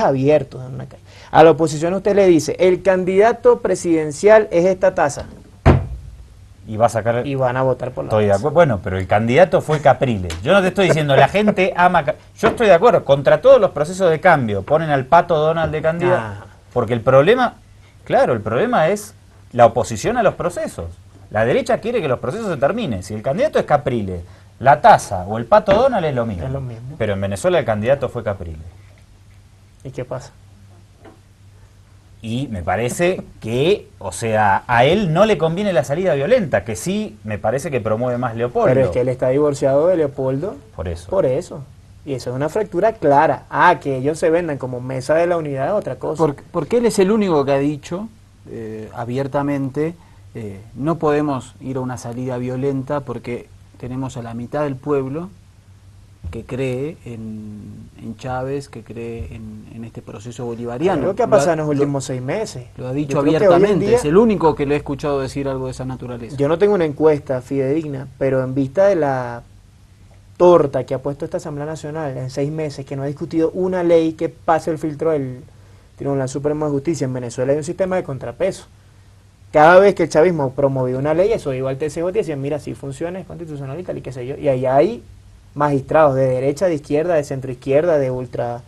S2: abiertos en una calle. A la oposición usted le dice, el candidato presidencial es esta tasa.
S1: Y va a sacar...
S2: Y van a votar por la
S1: Estoy de
S2: tasa.
S1: acuerdo. Bueno, pero el candidato fue Capriles. Yo no te estoy diciendo, la gente ama... Yo estoy de acuerdo, contra todos los procesos de cambio. Ponen al Pato Donald de candidato. Porque el problema, claro, el problema es la oposición a los procesos. La derecha quiere que los procesos se terminen. Si el candidato es Capriles, la tasa o el Pato Donald es lo mismo.
S2: Es lo mismo.
S1: Pero en Venezuela el candidato fue Capriles.
S2: ¿Y qué pasa?
S1: Y me parece que, o sea, a él no le conviene la salida violenta, que sí me parece que promueve más Leopoldo.
S2: Pero es que él está divorciado de Leopoldo.
S1: Por eso.
S2: Por eso. Y eso es una fractura clara. Que ellos se vendan como mesa de la unidad es otra cosa.
S3: Porque él es el único que ha dicho abiertamente, no podemos ir a una salida violenta porque tenemos a la mitad del pueblo que cree en Chávez, que cree en este proceso bolivariano.
S2: Lo que ha pasado en los últimos 6 meses.
S3: Lo ha dicho abiertamente, es el único que le he escuchado decir algo de esa naturaleza.
S2: Yo no tengo una encuesta fidedigna, pero en vista de la torta que ha puesto esta Asamblea Nacional en 6 meses, que no ha discutido una ley que pase el filtro del Tribunal Supremo de Justicia, en Venezuela hay un sistema de contrapeso. Cada vez que el chavismo promovió una ley, eso iba al TCJ y decían, mira, si funciona, es constitucional y tal, y qué sé yo. Y allá hay magistrados de derecha, de izquierda, de centroizquierda, de ultra,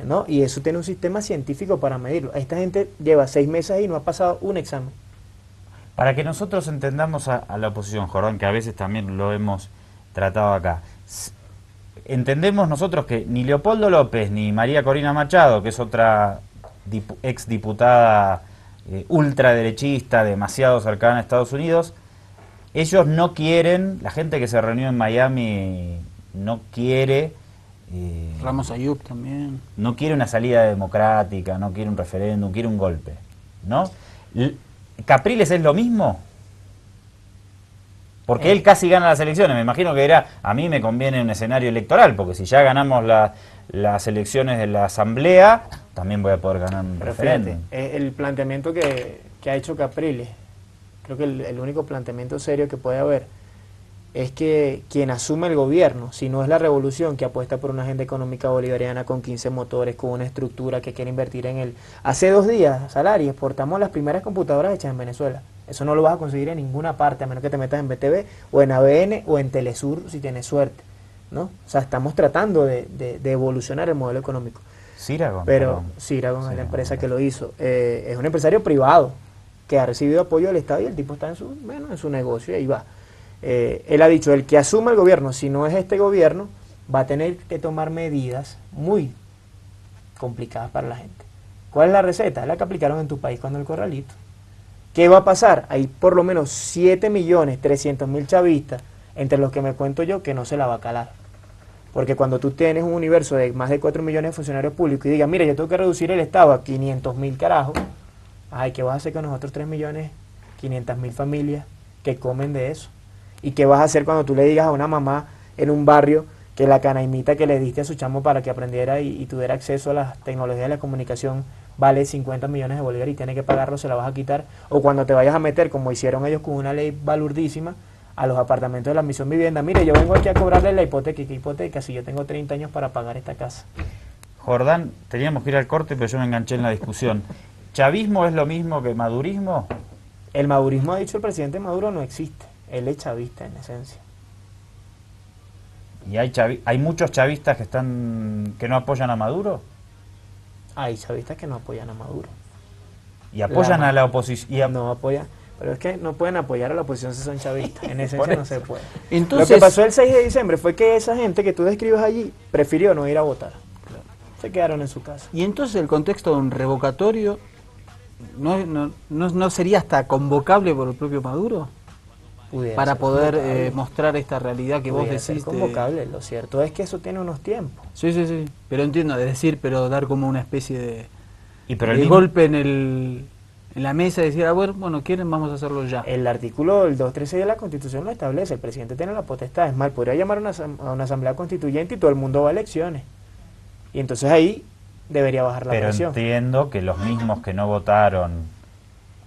S2: ¿no? Y eso tiene un sistema científico para medirlo. Esta gente lleva 6 meses y no ha pasado un examen.
S1: Para que nosotros entendamos a la oposición, Jordán, que a veces también lo hemos tratado acá, entendemos nosotros que ni Leopoldo López ni María Corina Machado, que es otra exdiputada ultraderechista, demasiado cercana a Estados Unidos, ellos no quieren, la gente que se reunió en Miami no quiere...
S3: Ramos Ayub también.
S1: No quiere una salida democrática, no quiere un referéndum, quiere un golpe, ¿no? ¿Capriles es lo mismo? Porque él casi gana las elecciones, me imagino que dirá, a mí me conviene un escenario electoral, porque si ya ganamos las elecciones de la Asamblea, también voy a poder ganar un referéndum.
S2: El planteamiento que ha hecho Capriles, creo que el único planteamiento serio que puede haber, es que quien asume el gobierno, si no es la revolución que apuesta por una agenda económica bolivariana con 15 motores, con una estructura que quiere invertir en él. Hace 2 días, Salari, exportamos las primeras computadoras hechas en Venezuela. Eso no lo vas a conseguir en ninguna parte, a menos que te metas en BTV, o en ABN, o en Telesur, si tienes suerte, ¿no? O sea, estamos tratando de evolucionar el modelo económico.
S1: Ciragon.
S2: Pero Ciragon es la empresa que lo hizo. Es un empresario privado que ha recibido apoyo del Estado y el tipo está en su negocio y ahí va. Él ha dicho, el que asuma el gobierno, si no es este gobierno, va a tener que tomar medidas muy complicadas para la gente. ¿Cuál es la receta? Es la que aplicaron en tu país cuando el Corralito. ¿Qué va a pasar? Hay por lo menos 7.300.000 chavistas, entre los que me cuento yo, que no se la va a calar. Porque cuando tú tienes un universo de más de 4 millones de funcionarios públicos y digas, mira, yo tengo que reducir el Estado a 500.000 carajos, ay, ¿qué vas a hacer con nosotros 3.500.000 familias que comen de eso? ¿Y qué vas a hacer cuando tú le digas a una mamá en un barrio que la canaimita que le diste a su chamo para que aprendiera y tuviera acceso a las tecnologías de la comunicación vale 50 millones de bolívares y tiene que pagarlo, se la vas a quitar? O cuando te vayas a meter, como hicieron ellos con una ley balurdísima, a los apartamentos de la Misión Vivienda. Mire, yo vengo aquí a cobrarle la hipoteca. ¿Y qué hipoteca? Si yo tengo 30 años para pagar esta casa.
S1: Jordán, teníamos que ir al corte, pero yo me enganché en la discusión. ¿Chavismo es lo mismo que madurismo?
S2: El madurismo, ha dicho el presidente Maduro, no existe. Él es chavista en esencia.
S1: ¿Y hay muchos chavistas que no apoyan a Maduro?
S2: Hay chavistas que no apoyan a Maduro.
S1: ¿Y apoyan a la oposición?
S2: No apoyan, pero es que no pueden apoyar a la oposición si son chavistas. En esencia no se puede.
S3: Entonces,
S2: lo que pasó el 6 de diciembre fue que esa gente que tú describes allí prefirió no ir a votar. Se quedaron en su casa.
S3: Y entonces el contexto de un revocatorio no sería hasta convocable por el propio Maduro para poder mostrar esta realidad que vos decís.
S2: Convocable, lo cierto es que eso tiene unos tiempos.
S3: Sí, pero entiendo, es decir, pero dar como una especie de
S2: golpe
S3: en la mesa y decir, bueno, quieren, vamos a hacerlo ya.
S2: El artículo 236 de la Constitución lo establece, el presidente tiene la potestad, es mal, podría llamar a una asamblea constituyente y todo el mundo va a elecciones. Y entonces ahí debería bajar la presión.
S1: Pero entiendo que los mismos que no votaron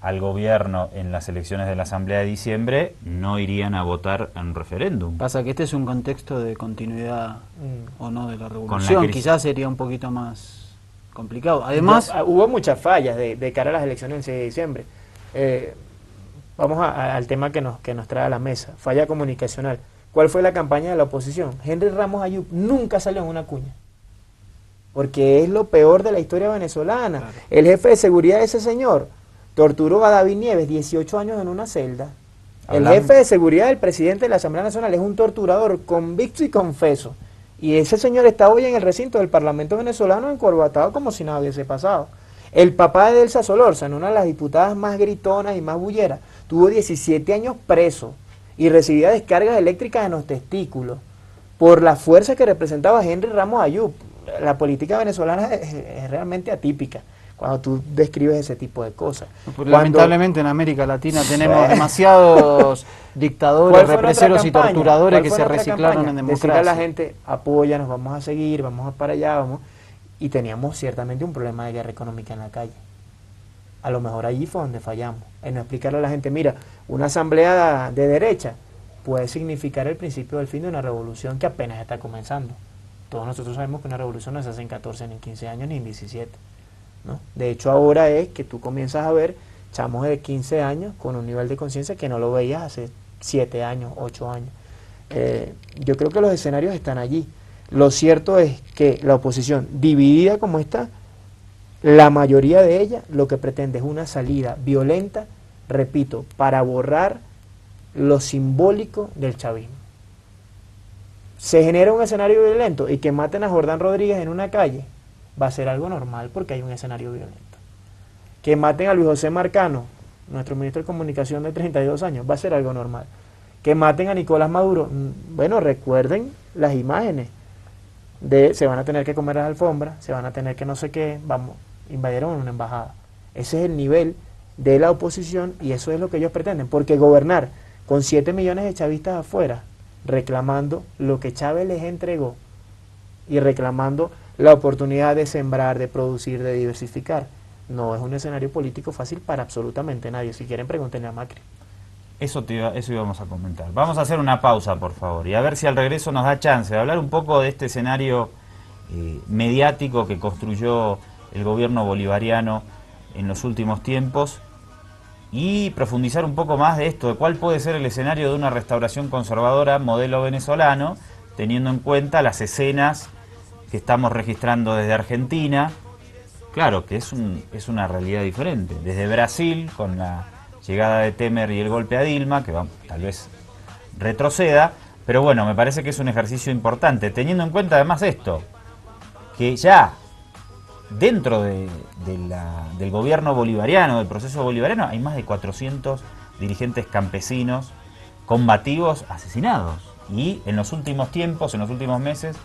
S1: al gobierno en las elecciones de la Asamblea de diciembre no irían a votar en un referéndum.
S3: Pasa que este es un contexto de continuidad o no de la revolución, quizás sería un poquito más complicado. Además,
S2: hubo muchas fallas de cara a las elecciones del 6 de diciembre. Vamos al tema que nos trae a la mesa, falla comunicacional. ¿Cuál fue la campaña de la oposición? Henry Ramos Ayub nunca salió en una cuña, porque es lo peor de la historia venezolana. Claro. El jefe de seguridad de ese señor torturó a David Nieves 18 años en una celda. El jefe de seguridad del presidente de la Asamblea Nacional es un torturador convicto y confeso. Y ese señor está hoy en el recinto del Parlamento venezolano encorbatado como si nada hubiese pasado. El papá de Elsa Solórzano, una de las diputadas más gritonas y más bulleras, tuvo 17 años preso y recibía descargas eléctricas en los testículos por la fuerza que representaba Henry Ramos Ayub. La política venezolana es realmente atípica cuando tú describes ese tipo de cosas.
S3: Lamentablemente en América Latina tenemos demasiados dictadores, represores y torturadores que se reciclaron en democracia.
S2: Decirle a la gente, apóyanos, vamos a seguir, vamos para allá, vamos. Y teníamos ciertamente un problema de guerra económica en la calle. A lo mejor allí fue donde fallamos, en no explicarle a la gente, mira, una asamblea de derecha puede significar el principio del fin de una revolución que apenas está comenzando. Todos nosotros sabemos que una revolución no se hace en 14, ni en 15 años, ni en 17. ¿no? De hecho, ahora es que tú comienzas a ver chamos de 15 años con un nivel de conciencia que no lo veías hace 7 años, 8 años. Yo creo que los escenarios están allí. Lo cierto es que la oposición, dividida como está, la mayoría de ella lo que pretende es una salida violenta, repito, para borrar lo simbólico del chavismo. Se genera un escenario violento y que maten a Jordán Rodríguez en una calle va a ser algo normal porque hay un escenario violento. Que maten a Luis José Marcano, nuestro ministro de Comunicación de 32 años, va a ser algo normal. Que maten a Nicolás Maduro, bueno, recuerden las imágenes de se van a tener que comer las alfombras, se van a tener que no sé qué, vamos, invadieron una embajada. Ese es el nivel de la oposición y eso es lo que ellos pretenden, porque gobernar con 7 millones de chavistas afuera, reclamando lo que Chávez les entregó y reclamando la oportunidad de sembrar, de producir, de diversificar, no es un escenario político fácil para absolutamente nadie. Si quieren, pregúntenle a Macri.
S1: Eso íbamos a comentar. Vamos a hacer una pausa, por favor, y a ver si al regreso nos da chance de hablar un poco de este escenario mediático que construyó el gobierno bolivariano en los últimos tiempos y profundizar un poco más de esto, de cuál puede ser el escenario de una restauración conservadora modelo venezolano, teniendo en cuenta las escenas que estamos registrando desde Argentina. Claro que es una realidad diferente. Desde Brasil, con la llegada de Temer y el golpe a Dilma, que tal vez retroceda, pero bueno, me parece que es un ejercicio importante, teniendo en cuenta además esto, que ya dentro del gobierno bolivariano, del proceso bolivariano, hay más de 400 dirigentes campesinos combativos asesinados. Y en los últimos tiempos, en los últimos meses,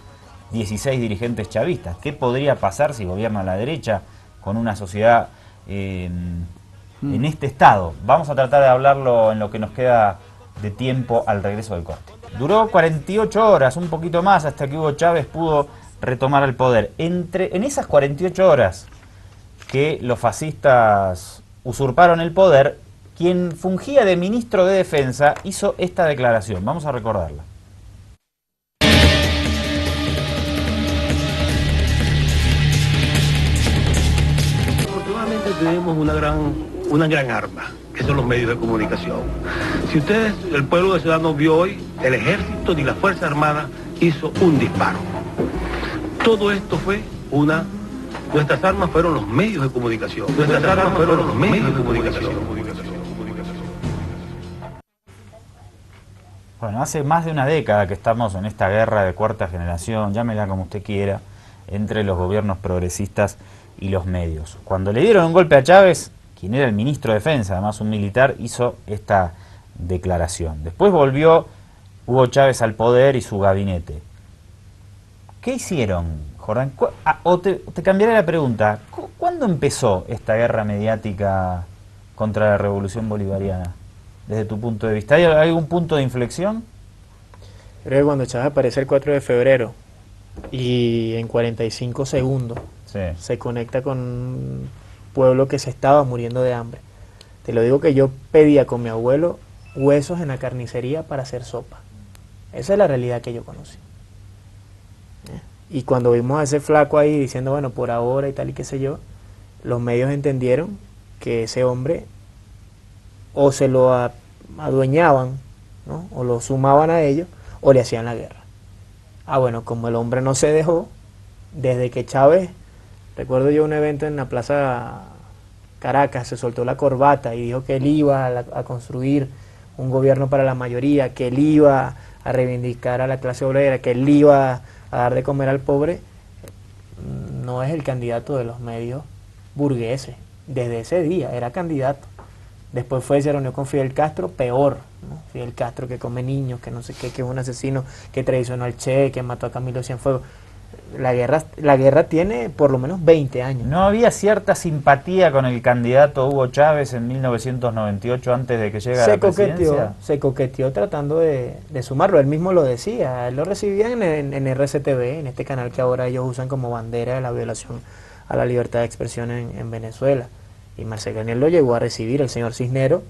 S1: 16 dirigentes chavistas. ¿Qué podría pasar si gobierna la derecha con una sociedad en este estado? Vamos a tratar de hablarlo en lo que nos queda de tiempo al regreso del corte. Duró 48 horas, un poquito más, hasta que Hugo Chávez pudo retomar el poder. En esas 48 horas que los fascistas usurparon el poder, quien fungía de ministro de Defensa, hizo esta declaración. Vamos a recordarla.
S5: Afortunadamente tenemos una gran arma, que son los medios de comunicación. Si ustedes, el pueblo de Ciudadanos vio hoy, el ejército ni la Fuerza Armada hizo un disparo. Todo esto fue nuestras armas fueron los medios de comunicación. Nuestras armas fueron los medios de comunicación.
S1: Bueno, hace más de una década que estamos en esta guerra de cuarta generación, llámela como usted quiera, entre los gobiernos progresistas y los medios. Cuando le dieron un golpe a Chávez, quien era el ministro de Defensa, además un militar, hizo esta declaración. Después volvió Hugo Chávez al poder y su gabinete. ¿Qué hicieron, Jordán? O te cambiaré la pregunta. ¿Cuándo empezó esta guerra mediática contra la revolución bolivariana? Desde tu punto de vista, ¿hay algún punto de inflexión?
S2: Creo que cuando Chávez aparece el 4 de febrero y en 45 segundos se conecta con un pueblo que se estaba muriendo de hambre. Te lo digo que yo pedía con mi abuelo huesos en la carnicería para hacer sopa. Esa es la realidad que yo conocí. Y cuando vimos a ese flaco ahí diciendo, bueno, por ahora y tal y qué sé yo, los medios entendieron que ese hombre o se lo adueñaban, ¿no? O lo sumaban a ellos, o le hacían la guerra. Bueno, como el hombre no se dejó, desde que Chávez, recuerdo yo un evento en la Plaza Caracas, se soltó la corbata y dijo que él iba a construir un gobierno para la mayoría, que él iba a reivindicar a la clase obrera, que él iba a dar de comer al pobre, no es el candidato de los medios burgueses. Desde ese día era candidato. Después se reunió con Fidel Castro, peor, ¿no? Fidel Castro que come niños, que no sé qué, que es un asesino, que traicionó al Che, que mató a Camilo Cienfuegos. La guerra tiene por lo menos 20 años.
S1: ¿No había cierta simpatía con el candidato Hugo Chávez en 1998 antes de que llegara a la presidencia?
S2: Se coqueteó tratando de sumarlo, él mismo lo decía, él lo recibía en RCTV, en este canal que ahora ellos usan como bandera de la violación a la libertad de expresión en Venezuela. Y Marcel Granier lo llegó a recibir, el señor Cisneros,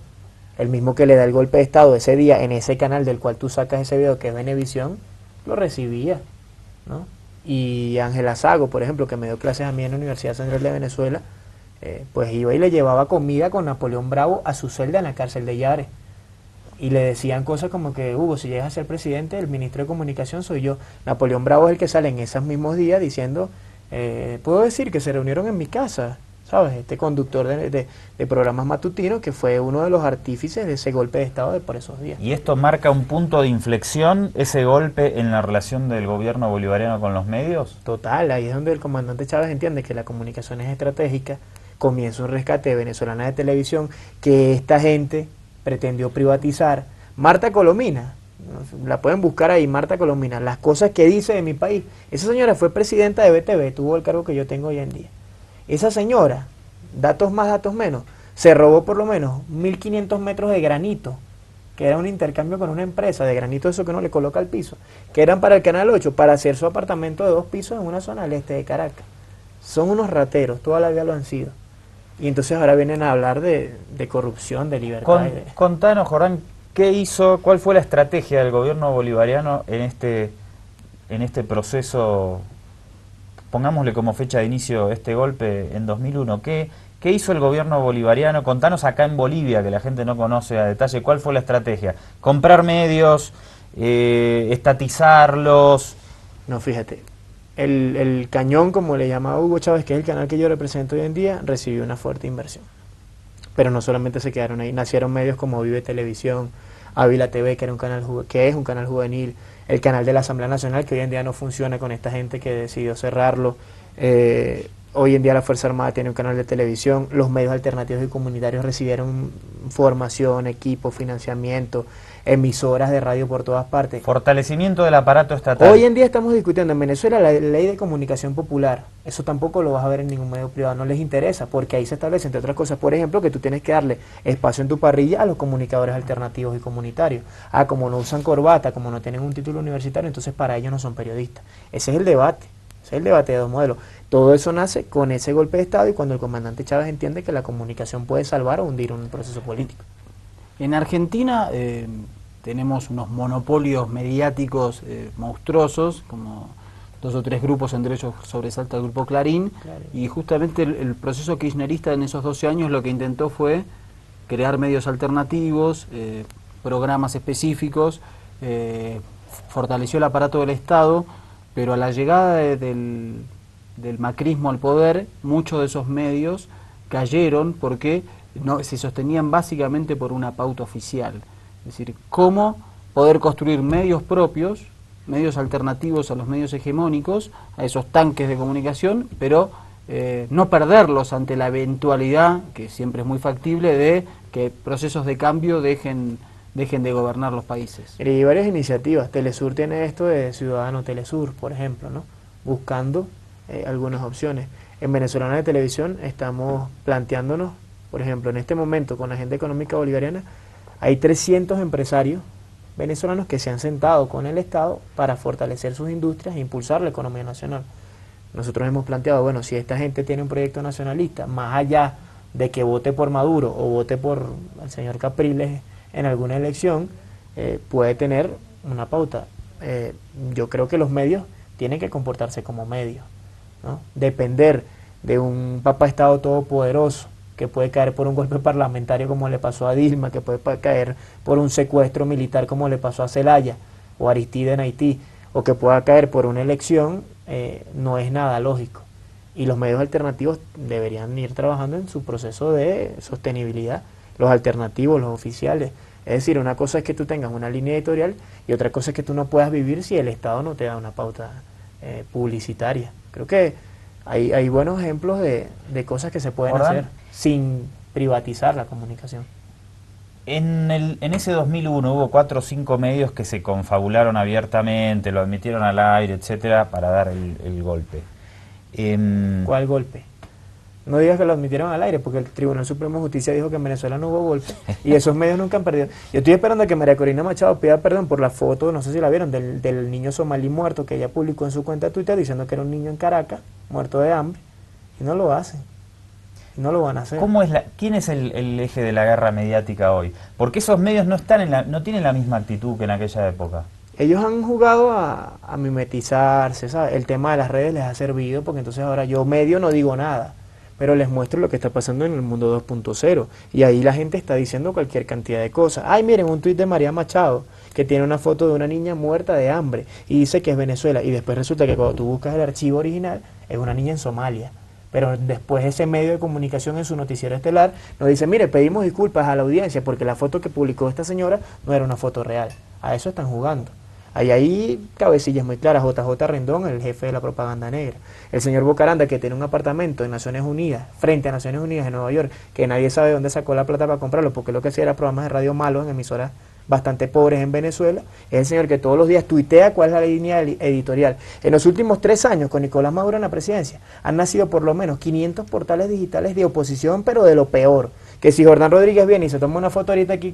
S2: el mismo que le da el golpe de Estado ese día en ese canal del cual tú sacas ese video que es Venevisión, lo recibía, ¿no? Y Ángela Sago, por ejemplo, que me dio clases a mí en la Universidad Central de Venezuela, pues iba y le llevaba comida con Napoleón Bravo a su celda en la cárcel de Yare. Y le decían cosas como que, Hugo, si llegas a ser presidente, el ministro de Comunicación soy yo. Napoleón Bravo es el que sale en esos mismos días diciendo, puedo decir que se reunieron en mi casa, ¿sabes? Este conductor de programas matutinos que fue uno de los artífices de ese golpe de Estado de por esos días.
S1: ¿Y esto marca un punto de inflexión, ese golpe en la relación del gobierno bolivariano con los medios?
S2: Total, ahí es donde el comandante Chávez entiende que la comunicación es estratégica, comienza un rescate de Venezolana de Televisión que esta gente pretendió privatizar. Marta Colomina, la pueden buscar ahí, Marta Colomina, las cosas que dice de mi país. Esa señora fue presidenta de BTV, tuvo el cargo que yo tengo hoy en día. Esa señora, datos más, datos menos, se robó por lo menos 1.500 metros de granito, que era un intercambio con una empresa de granito, eso que uno le coloca al piso, que eran para el Canal 8, para hacer su apartamento de 2 pisos en una zona al este de Caracas. Son unos rateros, toda la vida lo han sido. Y entonces ahora vienen a hablar de corrupción, de libertad.
S1: Contanos, Jordán, ¿cuál fue la estrategia del gobierno bolivariano en este proceso? Pongámosle como fecha de inicio este golpe en 2001. ¿Qué hizo el gobierno bolivariano? Contanos acá en Bolivia, que la gente no conoce a detalle, ¿cuál fue la estrategia? ¿Comprar medios? ¿Estatizarlos?
S2: No, fíjate, el Cañón, como le llamaba Hugo Chávez, que es el canal que yo represento hoy en día, recibió una fuerte inversión. Pero no solamente se quedaron ahí, nacieron medios como Vive Televisión, Ávila TV, que es un canal juvenil, el canal de la Asamblea Nacional, que hoy en día no funciona con esta gente que decidió cerrarlo. Hoy en día la Fuerza Armada tiene un canal de televisión, los medios alternativos y comunitarios recibieron formación, equipo, financiamiento, emisoras de radio por todas partes.
S1: Fortalecimiento del aparato estatal.
S2: Hoy en día estamos discutiendo en Venezuela la ley de comunicación popular. Eso tampoco lo vas a ver en ningún medio privado, no les interesa, porque ahí se establece, entre otras cosas, por ejemplo, que tú tienes que darle espacio en tu parrilla a los comunicadores alternativos y comunitarios. Como no usan corbata, como no tienen un título universitario, entonces para ellos no son periodistas. Ese es el debate. Ese es el debate de dos modelos. Todo eso nace con ese golpe de Estado y cuando el comandante Chávez entiende que la comunicación puede salvar o hundir un proceso político.
S3: En Argentina tenemos unos monopolios mediáticos monstruosos, como 2 o 3 grupos, entre ellos sobresalta el grupo Clarín, y justamente el proceso kirchnerista en esos 12 años lo que intentó fue crear medios alternativos, programas específicos, fortaleció el aparato del Estado, pero a la llegada del macrismo al poder, muchos de esos medios cayeron porque se sostenían básicamente por una pauta oficial. Es decir, cómo poder construir medios propios, medios alternativos a los medios hegemónicos, a esos tanques de comunicación, pero no perderlos ante la eventualidad, que siempre es muy factible, de que procesos de cambio dejen de gobernar los países.
S2: Y hay varias iniciativas. Telesur tiene esto de Ciudadano Telesur, por ejemplo, ¿no? Buscando algunas opciones. En Venezolana de Televisión estamos planteándonos, por ejemplo, en este momento con la Agenda Económica Bolivariana, hay 300 empresarios venezolanos que se han sentado con el Estado para fortalecer sus industrias e impulsar la economía nacional. Nosotros hemos planteado, bueno, si esta gente tiene un proyecto nacionalista, más allá de que vote por Maduro o vote por el señor Capriles en alguna elección, puede tener una pauta. Yo creo que los medios tienen que comportarse como medios, ¿no? Depender de un papá Estado todopoderoso que puede caer por un golpe parlamentario como le pasó a Dilma, que puede caer por un secuestro militar como le pasó a Zelaya o Aristide en Haití, o que pueda caer por una elección, no es nada lógico. Y los medios alternativos deberían ir trabajando en su proceso de sostenibilidad, los alternativos, los oficiales. Es decir, una cosa es que tú tengas una línea editorial y otra cosa es que tú no puedas vivir si el Estado no te da una pauta publicitaria. Creo que hay buenos ejemplos de cosas que se pueden hacer sin privatizar la comunicación.
S1: En ese 2001 hubo 4 o 5 medios que se confabularon abiertamente, lo admitieron al aire, etcétera, para dar el golpe.
S2: ¿Cuál golpe? No digas que lo admitieron al aire, porque el Tribunal Supremo de Justicia dijo que en Venezuela no hubo golpe y esos medios nunca han perdido. Yo estoy esperando a que María Corina Machado pida perdón por la foto, no sé si la vieron, del niño somalí muerto que ella publicó en su cuenta de Twitter diciendo que era un niño en Caracas, muerto de hambre, y no lo hacen. No lo van a hacer.
S1: ¿Quién es el eje de la guerra mediática hoy? Porque esos medios no tienen la misma actitud que en aquella época.
S2: Ellos han jugado a mimetizarse, ¿sabes? El tema de las redes les ha servido porque entonces ahora yo medio no digo nada, pero les muestro lo que está pasando en el mundo 2.0 y ahí la gente está diciendo cualquier cantidad de cosas. Ay, miren, un tuit de María Machado que tiene una foto de una niña muerta de hambre y dice que es Venezuela y después resulta que cuando tú buscas el archivo original es una niña en Somalia. Pero después ese medio de comunicación en su noticiero estelar nos dice, mire, pedimos disculpas a la audiencia porque la foto que publicó esta señora no era una foto real. A eso están jugando. Hay cabecillas muy claras, JJ Rendón, el jefe de la propaganda negra. El señor Bocaranda, que tiene un apartamento en Naciones Unidas, frente a Naciones Unidas en Nueva York, que nadie sabe dónde sacó la plata para comprarlo, porque lo que hacía era programas de radio malos en emisoras bastante pobres en Venezuela. Es el señor que todos los días tuitea cuál es la línea editorial. En los últimos 3 años, con Nicolás Maduro en la presidencia, han nacido por lo menos 500 portales digitales de oposición, pero de lo peor. Que si Jordán Rodríguez viene y se toma una foto ahorita aquí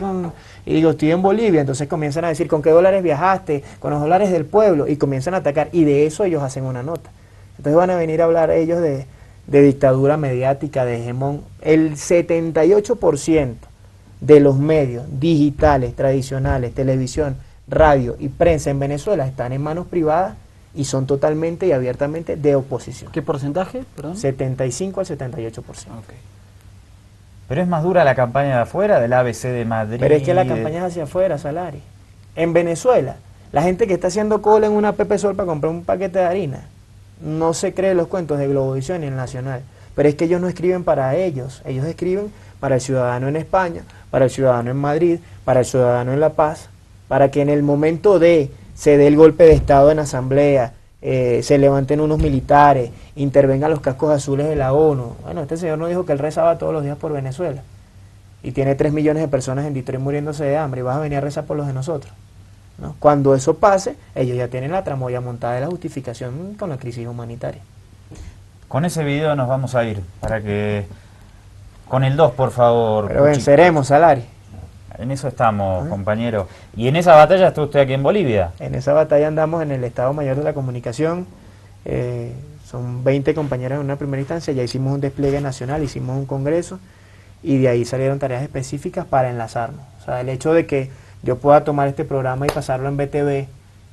S2: y digo, estoy en Bolivia, entonces comienzan a decir, ¿con qué dólares viajaste? Con los dólares del pueblo, y comienzan a atacar, y de eso ellos hacen una nota. Entonces van a venir a hablar ellos de dictadura mediática, de hegemón. El 78% de los medios digitales, tradicionales, televisión, radio y prensa en Venezuela están en manos privadas y son totalmente y abiertamente de oposición.
S3: ¿Qué porcentaje? Perdón.
S2: 75 al 78%.
S3: Okay.
S1: Pero es más dura la campaña de afuera, del ABC de Madrid.
S2: Pero es que la campaña es hacia afuera, Salari. En Venezuela, la gente que está haciendo cola en una Pepe Sol para comprar un paquete de harina, no se cree los cuentos de Globovisión y el Nacional. Pero es que ellos no escriben para ellos escriben para el ciudadano en España, para el ciudadano en Madrid, para el ciudadano en La Paz, para que en el momento se dé el golpe de Estado en asamblea, se levanten unos militares, intervengan los cascos azules de la ONU. Bueno, este señor nos dijo que él rezaba todos los días por Venezuela y tiene 3 millones de personas en Detroit muriéndose de hambre y vas a venir a rezar por los de nosotros, ¿no? Cuando eso pase, ellos ya tienen la tramoya montada de la justificación con la crisis humanitaria.
S1: Con ese video nos vamos a ir, para que... Con el 2, por favor.
S2: Pero venceremos, Salari.
S1: En eso estamos, compañero. ¿Y en esa batalla está usted aquí en Bolivia?
S2: En esa batalla andamos en el Estado Mayor de la Comunicación. Son 20 compañeros en una primera instancia. Ya hicimos un despliegue nacional, hicimos un congreso. y de ahí salieron tareas específicas para enlazarnos. O sea, el hecho de que yo pueda tomar este programa y pasarlo en BTV,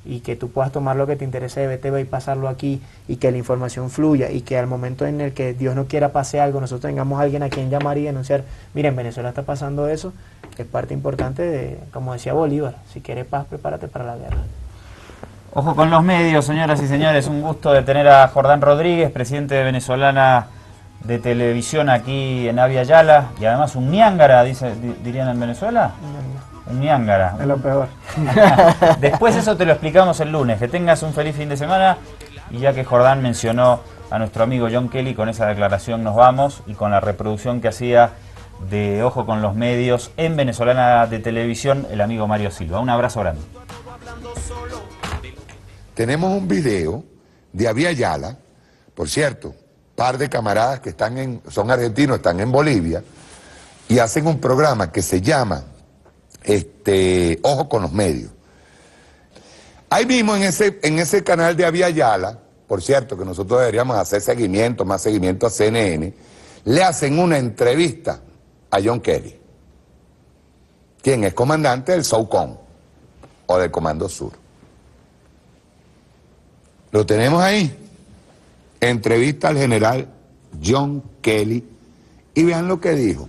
S2: y que tú puedas tomar lo que te interese de BTV y pasarlo aquí, y que la información fluya, y que al momento en el que Dios no quiera pase algo, nosotros tengamos a alguien a quien llamar y denunciar, mira, en Venezuela está pasando eso, es parte importante de, como decía Bolívar, si quieres paz, prepárate para la guerra.
S1: Ojo con los medios, señoras y señores, un gusto de tener a Jordán Rodríguez, presidente de Venezolana de Televisión aquí en Avia Yala, y además un ñángara, dirían en Venezuela. Un ñángara.
S2: Es lo peor.
S1: Después eso te lo explicamos el lunes. Que tengas un feliz fin de semana. Y ya que Jordán mencionó a nuestro amigo John Kelly, con esa declaración nos vamos, y con la reproducción que hacía de Ojo con los Medios en Venezolana de Televisión, el amigo Mario Silva. Un abrazo grande.
S6: Tenemos un video de Avia Yala, por cierto, par de camaradas que son argentinos, están en Bolivia, y hacen un programa que se llama Ojo con los Medios. Ahí mismo en ese canal de Avia Yala, por cierto, que nosotros deberíamos hacer más seguimiento a CNN, le hacen una entrevista a John Kelly, quien es comandante del SOCOM, o del Comando Sur. Lo tenemos ahí. Entrevista al general John Kelly, y vean lo que dijo.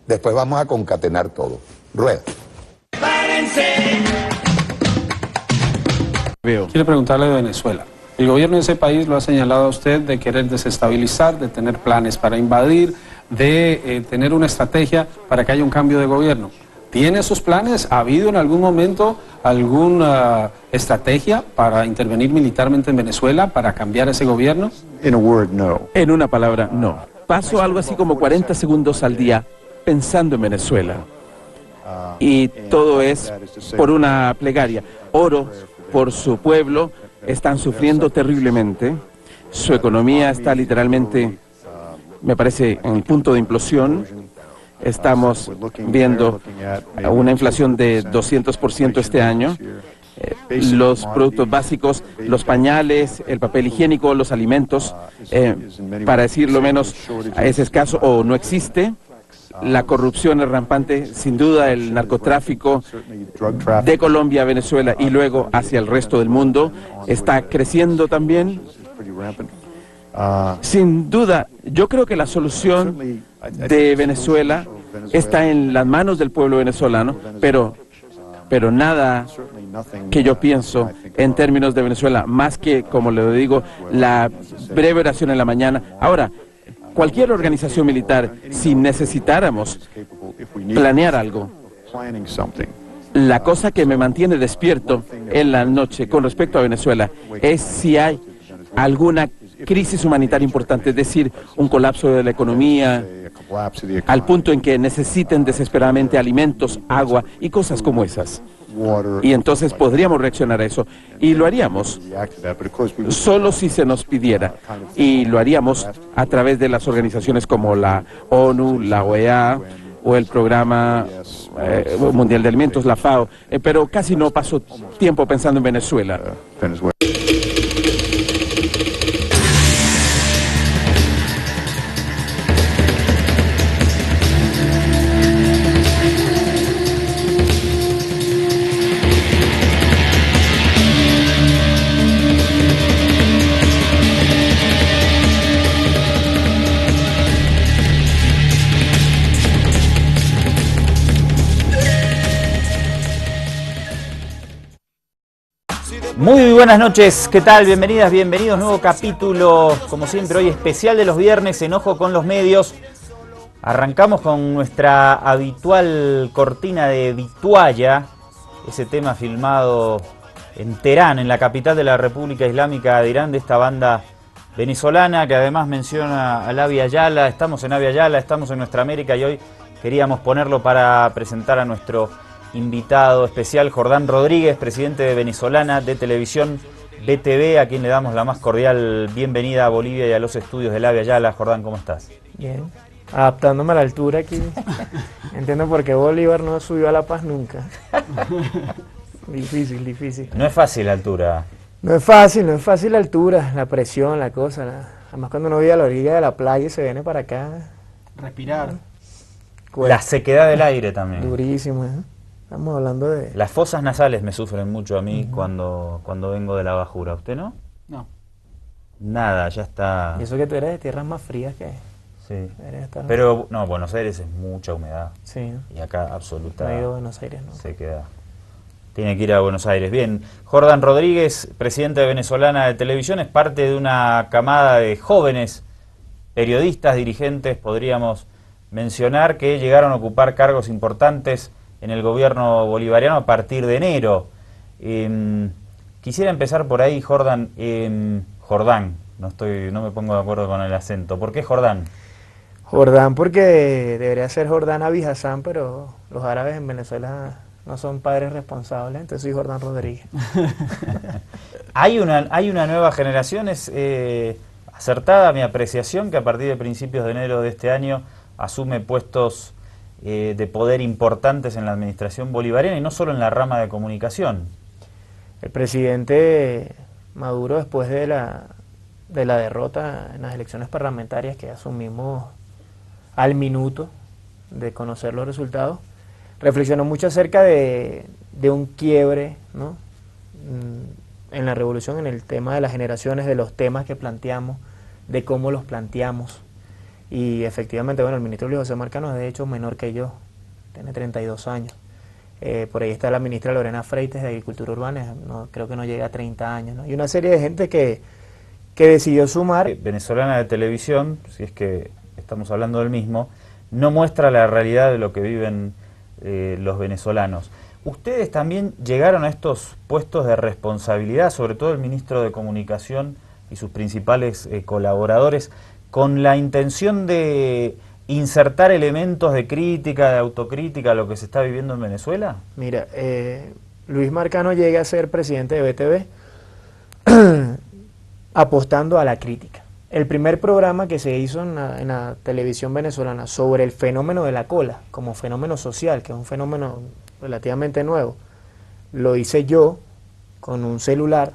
S6: Después vamos a concatenar todo. Rueda.
S7: Quiero preguntarle de Venezuela. El gobierno de ese país lo ha señalado a usted de querer desestabilizar, de tener planes para invadir, de tener una estrategia para que haya un cambio de gobierno. ¿Tiene esos planes? ¿Ha habido en algún momento alguna estrategia para intervenir militarmente en Venezuela, para cambiar ese gobierno?
S8: En una palabra, no. Paso algo así como 40 segundos al día pensando en Venezuela. Y todo es por una plegaria. Oro por su pueblo, están sufriendo terriblemente. Su economía está literalmente, me parece, en el punto de implosión. Estamos viendo una inflación de 200% este año. Los productos básicos, los pañales, el papel higiénico, los alimentos, para decirlo menos, es escaso o no existe. La corrupción es rampante, sin duda el narcotráfico de Colombia a Venezuela y luego hacia el resto del mundo está creciendo también. Sin duda, yo creo que la solución de Venezuela está en las manos del pueblo venezolano, pero nada que yo pienso en términos de Venezuela, más que, como le digo, la breve oración en la mañana. Ahora, cualquier organización militar, si necesitáramos planear algo, la cosa que me mantiene despierto en la noche con respecto a Venezuela es si hay alguna crisis humanitaria importante, es decir, un colapso de la economía, al punto en que necesiten desesperadamente alimentos, agua y cosas como esas. Y entonces podríamos reaccionar a eso, y lo haríamos solo si se nos pidiera, y lo haríamos a través de las organizaciones como la ONU, la OEA o el Programa Mundial de Alimentos, la FAO, pero casi no paso tiempo pensando en Venezuela.
S1: Muy buenas noches, ¿qué tal? Bienvenidas, bienvenidos, nuevo capítulo, como siempre hoy especial de los viernes en Ojo con los Medios. Arrancamos con nuestra habitual cortina de Vitualla, ese tema filmado en Teherán, en la capital de la República Islámica de Irán, de esta banda venezolana que además menciona a Avia Yala. Estamos en Avia Yala, estamos en Nuestra América, y hoy queríamos ponerlo para presentar a nuestro invitado especial, Jordán Rodríguez, presidente de Venezolana de Televisión BTV, a quien le damos la más cordial bienvenida a Bolivia y a los estudios de Avia Yala. Jordán, ¿cómo estás?
S2: Bien, adaptándome a la altura aquí. Entiendo por qué Bolívar no subió a La Paz nunca. Difícil, difícil.
S1: No es fácil la altura.
S2: No es fácil la altura, la presión, la cosa. Además cuando uno vive a la orilla de la playa y se viene para acá.
S3: Respirar.
S1: La sequedad del aire también.
S2: Durísimo, ¿eh? Estamos hablando de...
S1: Las fosas nasales me sufren mucho a mí cuando vengo de la bajura. ¿Usted no?
S3: No.
S1: Nada, ya está...
S2: Y eso que tú eres de tierras más frías que...
S1: Sí. Pero, no, Buenos Aires es mucha humedad.
S2: Sí.
S1: Y acá absoluta...
S2: No he ido a Buenos Aires, ¿no?
S1: Sequedad. Tiene que ir a Buenos Aires. Bien, Jordán Rodríguez, presidente de Venezolana de Televisión, es parte de una camada de jóvenes periodistas, dirigentes, podríamos mencionar, que llegaron a ocupar cargos importantes en el gobierno bolivariano a partir de enero. Quisiera empezar por ahí, Jordán. Jordán, no me pongo de acuerdo con el acento. ¿Por qué Jordán?
S2: Jordán porque debería ser Jordán Abí Hassan, pero los árabes en Venezuela no son padres responsables, entonces soy Jordán Rodríguez.
S1: Hay una nueva generación, es acertada mi apreciación, que a partir de principios de enero de este año asume puestos de poder importantes en la administración bolivariana y no solo en la rama de comunicación.
S2: El presidente Maduro, después de la derrota en las elecciones parlamentarias que asumimos al minuto de conocer los resultados, reflexionó mucho acerca de un quiebre, ¿no?, en la revolución, en el tema de las generaciones, de los temas que planteamos, de cómo los planteamos. Y efectivamente, bueno, el ministro Luis José Marcano es de hecho menor que yo, tiene 32 años. Por ahí está la ministra Lorena Freites de Agricultura Urbana, creo que no llega a 30 años, ¿no? Y una serie de gente que decidió sumar.
S1: Venezolana de Televisión, si es que estamos hablando del mismo, no muestra la realidad de lo que viven los venezolanos. Ustedes también llegaron a estos puestos de responsabilidad, sobre todo el ministro de Comunicación y sus principales colaboradores, con la intención de insertar elementos de crítica, de autocrítica a lo que se está viviendo en Venezuela.
S2: Mira, Luis Marcano llega a ser presidente de BTV apostando a la crítica. El primer programa que se hizo en la televisión venezolana sobre el fenómeno de la cola, como fenómeno social, que es un fenómeno relativamente nuevo, lo hice yo con un celular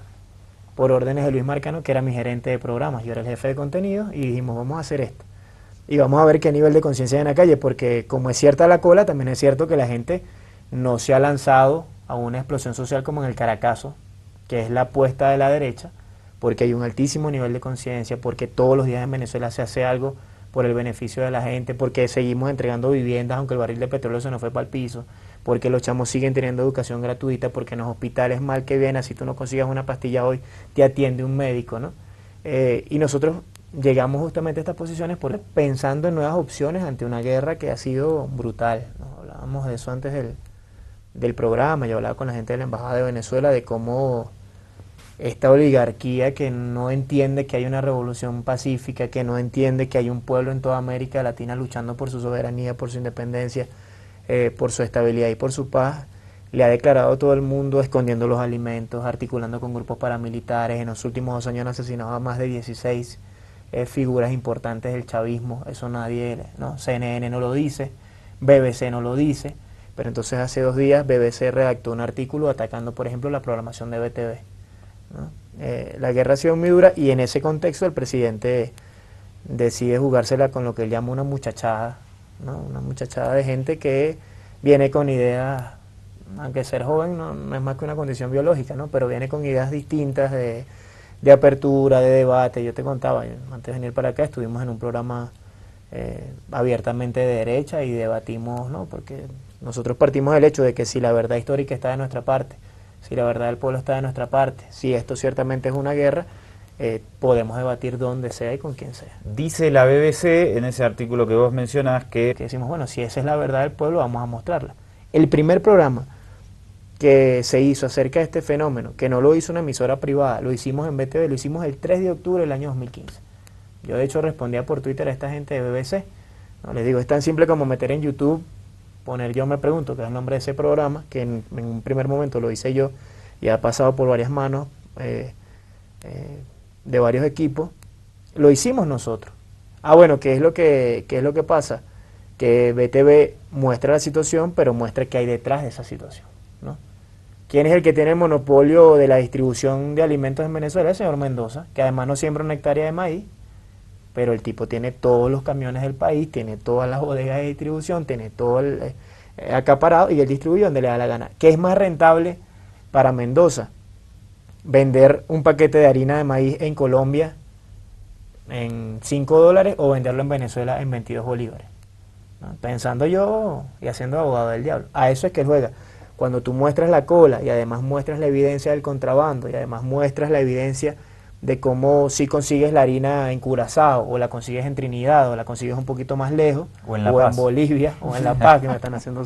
S2: por órdenes de Luis Marcano, que era mi gerente de programas. Yo era el jefe de contenido y dijimos, vamos a hacer esto. Y vamos a ver qué nivel de conciencia hay en la calle, porque como es cierta la cola, también es cierto que la gente no se ha lanzado a una explosión social como en el Caracazo, que es la apuesta de la derecha, porque hay un altísimo nivel de conciencia, porque todos los días en Venezuela se hace algo por el beneficio de la gente, porque seguimos entregando viviendas aunque el barril de petróleo se nos fue para el piso, porque los chamos siguen teniendo educación gratuita, porque en los hospitales, mal que bien, si tú no consigas una pastilla hoy, te atiende un médico, ¿no? Y nosotros llegamos justamente a estas posiciones pensando en nuevas opciones ante una guerra que ha sido brutal, ¿no? Hablábamos de eso antes del programa, yo hablaba con la gente de la Embajada de Venezuela de cómo esta oligarquía que no entiende que hay una revolución pacífica, que no entiende que hay un pueblo en toda América Latina luchando por su soberanía, por su independencia, por su estabilidad y por su paz, le ha declarado a todo el mundo escondiendo los alimentos, articulando con grupos paramilitares. En los últimos 2 años han asesinado a más de 16 figuras importantes del chavismo. Eso nadie, ¿no? CNN no lo dice, BBC no lo dice, pero entonces hace 2 días BBC redactó un artículo atacando, por ejemplo, la programación de BTV, ¿no? La guerra ha sido muy dura y en ese contexto el presidente decide jugársela con lo que él llama una muchachada, ¿no? Una muchachada de gente que viene con ideas, aunque ser joven no es más que una condición biológica, ¿no? Pero viene con ideas distintas de apertura, de debate. Yo te contaba, antes de venir para acá estuvimos en un programa abiertamente de derecha y debatimos, ¿no? Porque nosotros partimos del hecho de que si la verdad histórica está de nuestra parte, si la verdad del pueblo está de nuestra parte, si esto ciertamente es una guerra, podemos debatir donde sea y con quien sea.
S1: Dice la BBC en ese artículo que vos mencionás que
S2: decimos, bueno, si esa es la verdad del pueblo, vamos a mostrarla. El primer programa que se hizo acerca de este fenómeno, que no lo hizo una emisora privada, lo hicimos en BTV, lo hicimos el 3 de octubre del año 2015. Yo de hecho respondía por Twitter a esta gente de BBC, ¿no? Les digo, es tan simple como meter en YouTube, poner Yo Me Pregunto, que es el nombre de ese programa, que en un primer momento lo hice yo y ha pasado por varias manos de varios equipos. Lo hicimos nosotros. Bueno, ¿qué es lo que pasa? Que BTV muestra la situación, pero muestra qué hay detrás de esa situación, ¿no? ¿Quién es el que tiene el monopolio de la distribución de alimentos en Venezuela? El señor Mendoza, que además no siembra una hectárea de maíz, pero el tipo tiene todos los camiones del país, tiene todas las bodegas de distribución, tiene todo el acaparado y él distribuye donde le da la gana. ¿Qué es más rentable para Mendoza? ¿Vender un paquete de harina de maíz en Colombia en $5 o venderlo en Venezuela en 22 bolívares? ¿No? Pensando yo y haciendo abogado del diablo. A eso es que él juega. Cuando tú muestras la cola y además muestras la evidencia del contrabando y además muestras la evidencia de cómo si consigues la harina en Curazao o la consigues en Trinidad o la consigues un poquito más lejos
S1: o en La
S2: o
S1: Paz,
S2: en Bolivia o en La Paz, que me están haciendo